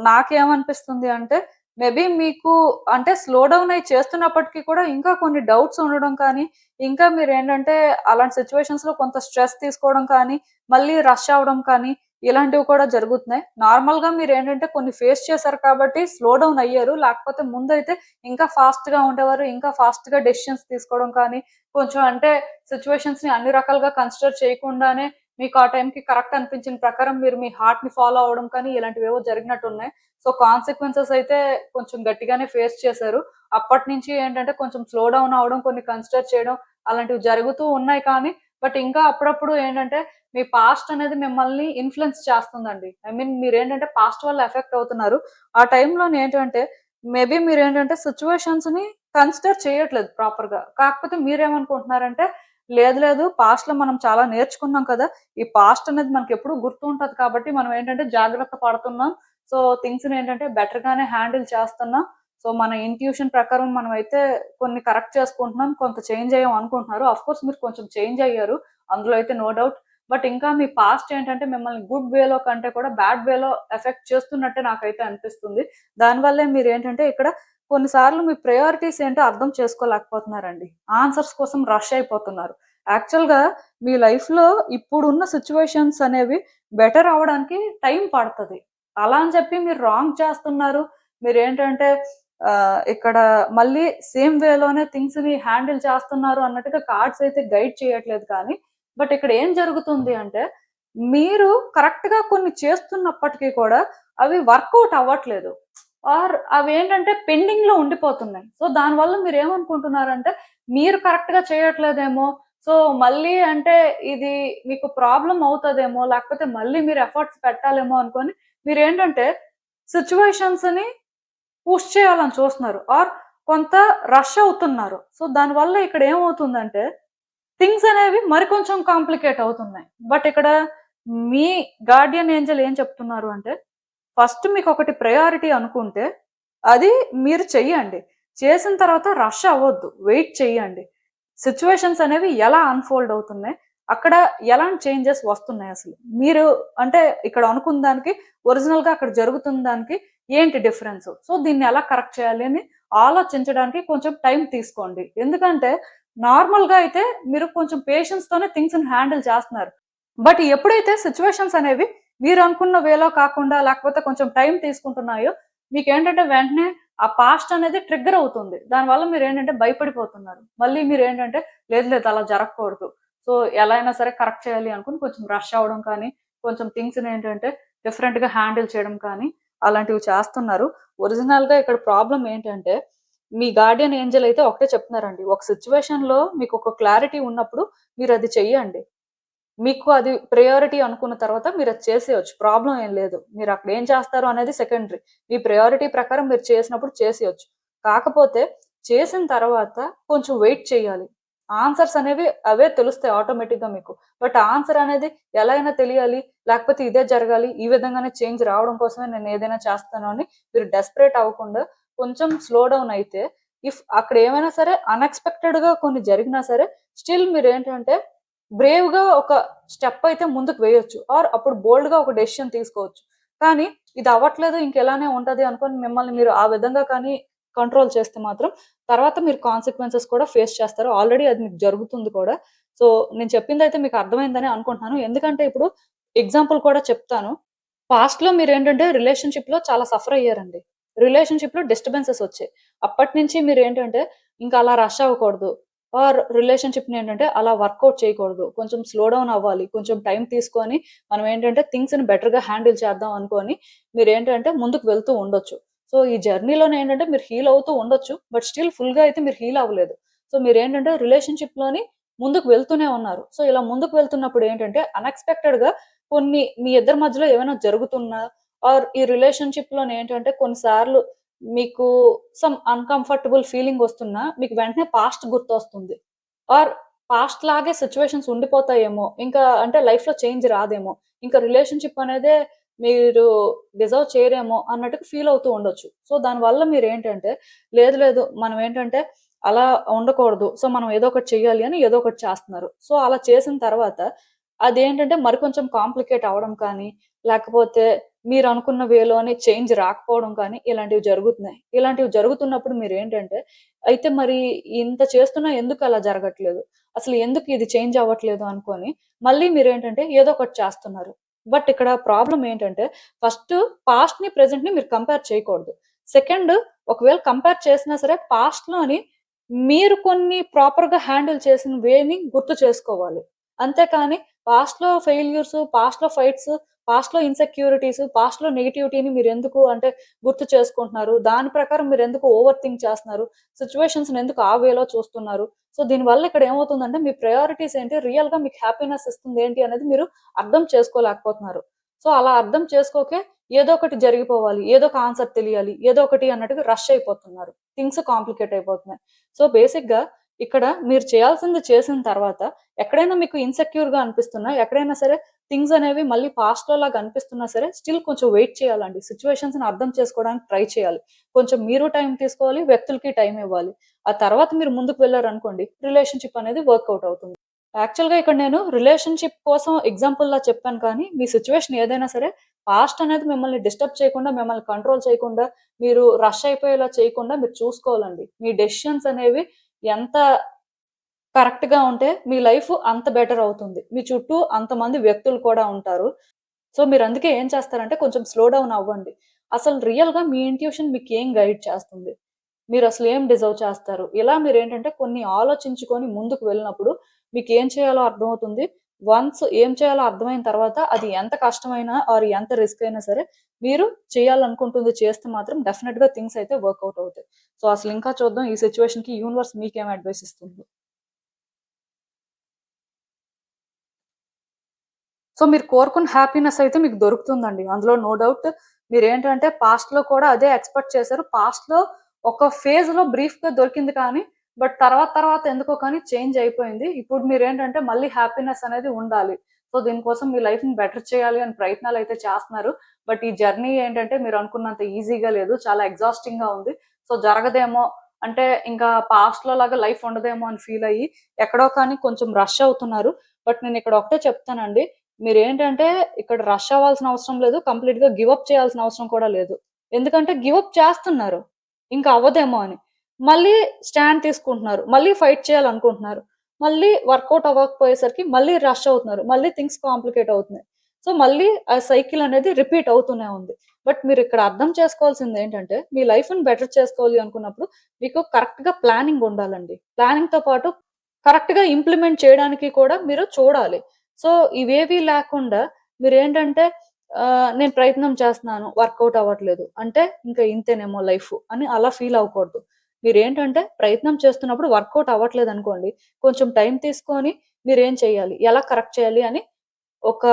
నాకేమనిపిస్తుంది అంటే మేబీ మీకు అంటే స్లో డౌన్ అయ్యి చేస్తున్నప్పటికి కూడా ఇంకా కొన్ని డౌట్స్ ఉండడం కానీ, ఇంకా మీరేంటంటే అలాంటి సిట్యుయేషన్స్‌లో కొంత స్ట్రెస్ తీసుకోవడం కానీ, మళ్ళీ రష్ అవ్వడం కానీ ఇలాంటివి కూడా జరుగుతున్నాయి. నార్మల్‌గా మీరేంటంటే కొన్ని ఫేస్ చేశారు కాబట్టి స్లో డౌన్ అయ్యారు. లేకపోతే ముందైతే ఇంకా ఫాస్ట్‌గా ఉండేవారు. ఇంకా ఫాస్ట్‌గా డెసిషన్స్ తీసుకోవడం కానీ, కొంచెం అంటే సిట్యుయేషన్స్‌ని అన్ని రకాలుగా కన్సిడర్ చేయకుండానే మీకు ఆ టైంకి కరెక్ట్ అనిపించిన ప్రకారం మీరు మీ హార్ట్‌ని ఫాలో అవ్వడం కానీ ఇలాంటివేవో జరిగినట్టున్నాయి. సో, కాన్సిక్వెన్సెస్ అయితే కొంచెం గట్టిగానే ఫేస్ చేశారు. అప్పటినుంచి ఏంటంటే కొంచెం స్లో డౌన్ అవ్వడం, కొన్ని కన్సిడర్ చేయడం అలాంటివి జరుగుతూ ఉన్నాయి కానీ, బట్ ఇంకా అప్పుడప్పుడు ఏంటంటే మీ పాస్ట్ అనేది మిమ్మల్ని ఇన్‌ఫ్లూయెన్స్ చేస్తుందండి. ఐ మీన్ మీరేంటంటే పాస్ట్ వల్ల ఎఫెక్ట్ అవుతున్నారు. ఆ టైంలోనేంటంటే మేబీ మీరేంటంటే సిట్యుయేషన్స్‌ని కన్సిడర్ చేయట్లేదు ప్రాపర్‌గా. కాకపోతే మీరేమనుకుంటున్నారంటే లేదు లేదు పాస్ట్‌లో మనం చాలా నేర్చుకున్నాం కదా! ఈ పాస్ట్ అనేది మనకెప్పుడూ గుర్తుంటది కాబట్టి మనం ఏంటంటే జాగ్రత్త పడుతున్నాం. సో థింగ్స్‌ని ఏంటంటే బెటర్‌గానే హ్యాండిల్ చేస్తున్నాం. సో మన ఇంట్యూషన్ ప్రకారం మనమైతే కొన్ని కరెక్ట్ చేసుకుంటున్నాం. కొంత చేంజ్ అయ్యాం అనుకుంటున్నారు. ఆఫ్‌కోర్స్ మీరు కొంచెం చేంజ్ అయ్యారు. అందులో అయితే నో డౌట్. బట్ ఇంకా మీ పాస్ట్ ఏంటంటే మిమ్మల్ని గుడ్ వేలో కంటే కూడా బ్యాడ్ వేలో ఎఫెక్ట్ చేస్తున్నట్టే నాకైతే అనిపిస్తుంది. దానివల్లే మీరేంటంటే ఇక్కడ కొన్ని సార్లు మీ ప్రయారిటీస్ ఏంటో అర్థం చేసుకోలేకపోతున్నారండి. ఆన్సర్స్ కోసం రష్ అయిపోతున్నారు. యాక్చువల్‌గా మీ లైఫ్‌లో ఇప్పుడున్న సిట్యుయేషన్స్ అనేవి బెటర్ అవ్వడానికి టైం పడతది. అలా అని చెప్పి మీరు రాంగ్ చేస్తున్నారు. మీరేంటంటే ఇక్కడ మళ్ళీ సేమ్ వేలోనే థింగ్స్‌ని హ్యాండిల్ చేస్తున్నారు అన్నట్టుగా కార్డ్స్ అయితే గైడ్ చేయట్లేదు కానీ బట్ ఇక్కడ ఏం జరుగుతుంది అంటే, మీరు కరెక్ట్‌గా కొన్ని చేస్తున్నప్పటికి కూడా అవి వర్కౌట్ అవ్వట్లేదు. ఆర్ అవేంటంటే పెండింగ్‌లో ఉండిపోతున్నాయి. సో, దానివల్ల మీరేమనుకుంటున్నారంటే, మీరు కరెక్ట్‌గా చేయట్లేదేమో, సో, మళ్ళీ అంటే ఇది మీకు ప్రాబ్లమ్ అవుతదేమో, లేకపోతే మళ్ళీ మీరు ఎఫర్ట్స్ పెట్టాలేమో అనుకోని మీరేంటంటే సిట్యుయేషన్స్‌ని పుష్ చేయాలని చూస్తున్నారు. ఆర్ కొంత రష్ అవుతున్నారు. సో, దానివల్ల ఇక్కడ ఏమవుతుందంటే థింగ్స్ అనేవి మరికొంచెం కాంప్లికేట్ అవుతున్నాయి. బట్ ఇక్కడ మీ గార్డియన్ ఏంజెల్ ఏం చెప్తున్నారు అంటే, ఫస్ట్ మీకొకటి ప్రయారిటీ అనుకుంటే, అది మీరు చెయ్యండి. చేసిన తర్వాత రష్ అవ్వొద్దు. వెయిట్ చెయ్యండి. సిట్యుయేషన్స్ అనేవి ఎలా అన్‌ఫోల్డ్ అవుతున్నాయి, అక్కడ ఎలాంటి చేంజెస్ వస్తున్నాయసలు. మీరు అంటే ఇక్కడ అనుకున్న దానికి, ఒరిజినల్‌గా అక్కడ జరుగుతున్న దానికి ఏంటి డిఫరెన్సు? సో, దీన్ని ఎలా కరెక్ట్ చేయాలి అని ఆలోచించడానికి కొంచెం టైం తీసుకోండి. ఎందుకంటే నార్మల్‌గా అయితే మీరు కొంచెం పేషెన్స్‌తోనే థింగ్స్‌ని హ్యాండిల్ చేస్తున్నారు. బట్ ఎప్పుడైతే సిట్యుయేషన్స్ అనేవి మీరనుకున్న వేలో కాకుండా లేకపోతే కొంచెం టైం తీసుకుంటున్నాయో, మీకేంటంటే వెంటనే ఆ పాస్ట్ అనేది ట్రిగ్గర్ అవుతుంది. దానివల్ల మీరేంటంటే భయపడిపోతున్నారు. మళ్ళీ మీరేంటంటే లేదు లేదు అలా జరగకూడదు. సో, ఎలా అయినా సరే కరెక్ట్ చేయాలి అనుకుని కొంచెం రష్ అవ్వడం కానీ, కొంచెం థింగ్స్‌ని ఏంటంటే డిఫరెంట్‌గా హ్యాండిల్ చేయడం కానీ, అలాంటివి చేస్తున్నారు. ఒరిజినల్‌గా ఇక్కడ ప్రాబ్లమ్ ఏంటంటే మీ గార్డియన్ ఏంజెల్ అయితే ఒకటే చెప్తున్నారండి. ఒక సిట్యుయేషన్‌లో మీకు ఒక క్లారిటీ ఉన్నప్పుడు మీరది చెయ్యండి. మీకు అది ప్రయారిటీ అనుకున్న తర్వాత మీరది చేసేయొచ్చు. ప్రాబ్లమ్ ఏం లేదు. మీరక్కడ ఏం చేస్తారు అనేది సెకండరీ. మీ ప్రయారిటీ ప్రకారం మీరు చేసినప్పుడు చేసేయొచ్చు. కాకపోతే చేసిన తర్వాత కొంచెం వెయిట్ చేయాలి. ఆన్సర్స్ అనేవి అవే తెలుస్తాయి ఆటోమేటిక్‌గా మీకు. బట్ ఆన్సర్ అనేది ఎలా అయినా తెలియాలి, లేకపోతే ఇదే జరగాలి, ఈ విధంగానే చేంజ్ రావడం కోసమే నేనేదైనా చేస్తాను అని మీరు డెస్పరేట్ అవ్వకుండా కొంచెం స్లో డౌన్ అయితే, ఇఫ్ అక్కడ ఏమైనా సరే అన్‌ఎక్స్‌పెక్టెడ్‌గా కొన్ని జరిగినా సరే, స్టిల్ మీరేంటంటే బ్రేవ్‌గా ఒక స్టెప్ అయితే ముందుకు వేయొచ్చు. ఆర్ అప్పుడు బోల్డ్‌గా ఒక డెసిషన్ తీసుకోవచ్చు. కానీ ఇది అవ్వట్లేదు ఇంకెలానే ఉంటది అనుకోని మిమ్మల్ని మీరు ఆ విధంగా కానీ కంట్రోల్ చేస్తే మాత్రం తర్వాత మీరు కాన్సిక్వెన్సెస్ కూడా ఫేస్ చేస్తారు. ఆల్రెడీ అది మీకు జరుగుతుంది కూడా. సో, నేను చెప్పిందైతే మీకు అర్థమైందని అనుకుంటున్నాను. ఎందుకంటే ఇప్పుడు ఎగ్జాంపుల్ కూడా చెప్తాను. పాస్ట్‌లో మీరేంటంటే రిలేషన్‌షిప్‌లో చాలా సఫర్ అయ్యారండి. రిలేషన్‌షిప్‌లో డిస్టర్బెన్సెస్ వచ్చాయి. అప్పటినుంచి మీరేంటంటే ఇంక అలా రష్ అవ్వకూడదు. ఆర్ రిలేషన్‌షిప్‌ని ఏంటంటే అలా వర్కౌట్ చేయకూడదు. కొంచెం స్లో డౌన్ అవ్వాలి. కొంచెం టైం తీసుకొని మనం ఏంటంటే థింగ్స్‌ని బెటర్‌గా హ్యాండిల్ చేద్దాం అనుకోని మీరేంటంటే ముందుకు వెళ్తూ ఉండొచ్చు. సో, ఈ జర్నీలోనే ఏంటంటే మీరు హీల్ అవుతూ ఉండొచ్చు. బట్ స్టిల్ ఫుల్‌గా అయితే మీరు హీల్ అవ్వలేదు. సో, మీరేంటంటే రిలేషన్‌షిప్‌లోని ముందుకు వెళ్తూనే ఉన్నారు. సో, ఇలా ముందుకు వెళ్తున్నప్పుడు ఏంటంటే అన్‌ఎక్స్‌పెక్టెడ్‌గా కొన్ని మీ ఇద్దరి మధ్యలో ఏమైనా జరుగుతున్నా ఆర్ ఈ రిలేషన్‌షిప్‌లోనేంటంటే కొన్ని సార్లు మీకు సమ్ అన్‌కంఫర్టబుల్ ఫీలింగ్ వస్తున్నా మీకు వెంటనే పాస్ట్ గుర్తొస్తుంది. ఆర్ పాస్ట్ లాగే సిట్యుయేషన్స్ ఉండిపోతాయేమో, ఇంకా అంటే లైఫ్‌లో చేంజ్ రాదేమో, ఇంకా రిలేషన్‌షిప్ అనేదే మీరు డిజర్వ్ చేయరేమో అన్నట్టుగా ఫీల్ అవుతూ ఉండొచ్చు. సో, దానివల్ల మీరేంటంటే లేదు లేదు మనం ఏంటంటే అలా ఉండకూడదు. సో, మనం ఏదో ఒకటి చెయ్యాలి అని ఏదో ఒకటి చేస్తున్నారు. సో, అలా చేసిన తర్వాత అదేంటంటే మరి కొంచెం కాంప్లికేట్ అవ్వడం కానీ, లేకపోతే మీరనుకున్న వేలోని చేంజ్ రాకపోవడం కానీ, ఇలాంటివి జరుగుతున్నాయి. ఇలాంటివి జరుగుతున్నప్పుడు మీరేంటంటే, అయితే మరి ఇంత చేస్తున్నా ఎందుకలా జరగట్లేదు? అసలు ఎందుకు ఇది చేంజ్ అవ్వట్లేదు అనుకోని, మళ్ళీ మీరేంటంటే ఏదో ఒకటి చేస్తున్నారు. బట్ ఇక్కడ ప్రాబ్లమ్ ఏంటంటే, ఫస్ట్ పాస్ట్‌ని, ప్రెజెంట్‌ని మీరు కంపేర్ చేయకూడదు. సెకండ్ ఒకవేళ కంపేర్ చేసినా సరే పాస్ట్‌లోని మీరు కొన్ని ప్రాపర్‌గా హ్యాండిల్ చేసిన వేని గుర్తు చేసుకోవాలి. అంతేకాని పాస్ట్‌లో ఫెయిల్యూర్స్, పాస్ట్‌లో ఫైట్స్, పాస్ట్‌లో ఇన్‌సెక్యూరిటీస్, పాస్ట్‌లో నెగటివిటీని మీరెందుకు అంటే గుర్తు చేసుకుంటున్నారు? దాని ప్రకారం మీరెందుకు ఓవర్ థింక్ చేస్తున్నారు? సిట్యుయేషన్స్‌ని ఎందుకు ఆ వేలో చూస్తున్నారు? సో, దీనివల్ల ఇక్కడ ఏమవుతుందంటే మీ ప్రయారిటీస్ ఏంటి? రియల్‌గా మీకు హ్యాపీనెస్ ఇస్తుంది ఏంటి అనేది మీరు అర్థం చేసుకోలేకపోతున్నారు. సో, అలా అర్థం చేసుకోకే ఏదో ఒకటి జరిగిపోవాలి. ఏదో ఒక ఆన్సర్ తెలియాలి. ఏదో ఒకటి అన్నట్టుగా రష్ అయిపోతున్నారు. థింగ్స్ కాంప్లికేట్ అయిపోతున్నాయి. సో, బేసిక్‌గా ఇక్కడ మీరు చేయాల్సింది చేసిన తర్వాత ఎక్కడైనా మీకు ఇన్‌సెక్యూర్‌గా అనిపిస్తున్నా, ఎక్కడైనా సరే థింగ్స్ అనేవి మళ్ళీ పాస్ట్‌లో లాగా అనిపిస్తున్నా సరే, స్టిల్ కొంచెం వెయిట్ చేయాలండి. సిట్యుయేషన్స్‌ని అర్థం చేసుకోవడానికి ట్రై చేయాలి. కొంచెం మీరు టైం తీసుకోవాలి, వ్యక్తులకి టైం ఇవ్వాలి. ఆ తర్వాత మీరు ముందుకు వెళ్లారనుకోండి, రిలేషన్‌షిప్ అనేది వర్కౌట్ అవుతుంది. యాక్చువల్‌గా ఇక్కడ నేను రిలేషన్‌షిప్ కోసం ఎగ్జాంపుల్‌లా చెప్పాను కానీ, మీ సిట్యుయేషన్ ఏదైనా సరే పాస్ట్ అనేది మిమ్మల్ని డిస్టర్బ్ చేయకుండా, మిమ్మల్ని కంట్రోల్ చేయకుండా, మీరు రష్ అయిపోయేలా చేయకుండా మీరు చూసుకోవాలండి. మీ డెసిషన్స్ అనేవి ఎంత కరెక్ట్‌గా ఉంటే మీ లైఫ్ అంత బెటర్ అవుతుంది. మీ చుట్టూ అంతమంది వ్యక్తులు కూడా ఉంటారు. సో, మీరందుకే ఏం చేస్తారంటే కొంచెం స్లో డౌన్ అవ్వండి. అసలు రియల్‌గా మీ ఇంట్యూషన్ మీకేం గైడ్ చేస్తుంది? మీరసలు ఏం డిజర్వ్ చేస్తారు? ఇలా మీరేంటంటే కొన్ని ఆలోచించుకొని ముందుకు వెళ్ళినప్పుడు మీకేం చేయాలో అర్థమవుతుంది. వన్స్ ఏం చేయాలో అర్థమైన తర్వాత అది ఎంత కష్టమైనా ఆర్ ఎంత రిస్క్ అయినా సరే మీరు చేయాలనుకుంటుంది చేస్తే మాత్రం డెఫినిట్‌గా థింగ్స్ అయితే వర్కౌట్ అవుతాయి. సో, అసలు ఇంకా చూద్దాం ఈ సిట్యుయేషన్‌కి యూనివర్స్ మీకేం అడ్వైస్ ఇస్తుందో. సో, మీరు కోరుకున్న హ్యాపీనెస్ అయితే మీకు దొరుకుతుందండి. అందులో నో డౌట్. మీరేంటంటే పాస్ట్‌లో కూడా అదే ఎక్స్‌పెక్ట్ చేశారు. పాస్ట్‌లో ఒక ఫేజ్‌లో బ్రీఫ్‌గా దొరికింది కానీ, బట్ తర్వాత తర్వాత ఎందుకో కానీ చేంజ్ అయిపోయింది. ఇప్పుడు మీరేంటంటే మళ్ళీ హ్యాపీనెస్ అనేది ఉండాలి. సో, దీనికోసం మీ లైఫ్‌ని బెటర్ చేయాలి అని ప్రయత్నాలైతే చేస్తున్నారు. బట్ ఈ జర్నీ ఏంటంటే మీరనుకున్నంత ఈజీగా లేదు. చాలా ఎగ్జాస్టింగ్‌గా ఉంది. సో, జరగదేమో అంటే ఇంకా పాస్ట్‌లో లాగా లైఫ్ ఉండదేమో అని ఫీల్ అయ్యి ఎక్కడో కానీ కొంచెం రష్ అవుతున్నారు. బట్ నేనిక్కడ ఒకటే చెప్తానండి. మీరేంటంటే ఇక్కడ రష్ అవ్వాల్సిన అవసరం లేదు. కంప్లీట్‌గా గివ్ అప్ చేయాల్సిన అవసరం కూడా లేదు. ఎందుకంటే గివ్ అప్ చేస్తున్నారు. ఇంక అవ్వదేమో అని. మళ్ళీ స్టాండ్ తీసుకుంటున్నారు. మళ్ళీ ఫైట్ చేయాలనుకుంటున్నారు. మళ్ళీ వర్కౌట్ అవ్వకపోయేసరికి మళ్ళీ రష్ అవుతున్నారు. మళ్ళీ థింగ్స్ కాంప్లికేట్ అవుతున్నాయి. సో, మళ్ళీ ఆ సైకిల్ అనేది రిపీట్ అవుతూనే ఉంది. బట్ మీరిక్కడ అర్థం చేసుకోవాల్సిందేంటంటే, మీ లైఫ్‌ని బెటర్ చేసుకోవాలి అనుకున్నప్పుడు మీకు కరెక్ట్‌గా ప్లానింగ్ ఉండాలండి. ప్లానింగ్‌తో పాటు కరెక్ట్‌గా ఇంప్లిమెంట్ చేయడానికి కూడా మీరు చూడాలి. సో, ఇవేవి లేకుండా మీరేంటంటే నేను ప్రయత్నం చేస్తున్నాను. వర్కౌట్ అవ్వట్లేదు. అంటే ఇంక ఇంతేనేమో లైఫు అని అలా ఫీల్ అవ్వకూడదు. మీరేంటంటే ప్రయత్నం చేస్తున్నప్పుడు వర్కౌట్ అవ్వట్లేదనుకోండి, కొంచెం టైం తీసుకొని మీరేం చేయాలి? ఎలా కరెక్ట్ చేయాలి అని ఒక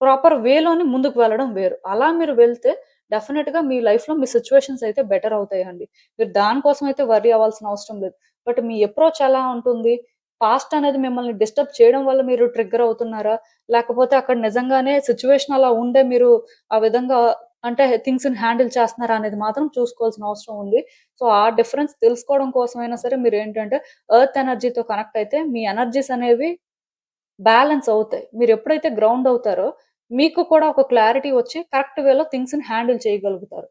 ప్రాపర్ వేలోని ముందుకు వెళ్ళడం వేరు. అలా మీరు వెళ్తే డెఫినిట్‌గా మీ లైఫ్‌లో మీ సిట్యుయేషన్స్ అయితే బెటర్ అవుతాయండి. మీరు దాని కోసం అయితే వర్రీ అవ్వాల్సిన అవసరం లేదు. బట్ మీ అప్రోచ్ ఎలా ఉంటుంది? పాస్ట్ అనేది మిమ్మల్ని డిస్టర్బ్ చేయడం వల్ల మీరు ట్రిగ్గర్ అవుతున్నారా? లేకపోతే అక్కడ నిజంగానే సిట్యుయేషన్ అలా ఉండే మీరు ఆ విధంగా అంటే థింగ్స్‌ని హ్యాండిల్ చేస్తున్నారా అనేది మాత్రం చూసుకోవాల్సిన అవసరం ఉంది. సో, ఆ డిఫరెన్స్ తెలుసుకోవడం కోసమైనా సరే మీరేంటంటే ఎర్త్ ఎనర్జీతో కనెక్ట్ అయితే మీ ఎనర్జీస్ అనేవి బ్యాలెన్స్ అవుతాయి. మీరెప్పుడైతే గ్రౌండ్ అవుతారో, మీకు కూడా ఒక క్లారిటీ వచ్చి కరెక్ట్ వేలో థింగ్స్‌ని హ్యాండిల్ చేయగలుగుతారు.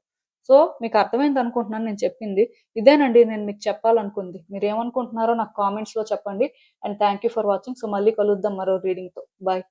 సో, మీకు అర్థమైందనుకుంటున్నాను నేను చెప్పింది. ఇదేనండి నేను మీకు చెప్పాలనుకుంది. మీరేమనుకుంటున్నారో నాకు కామెంట్స్‌లో చెప్పండి. And thank you for watching. So, మళ్ళీ కలుద్దాం మరో రీడింగ్‌తో. బాయ్.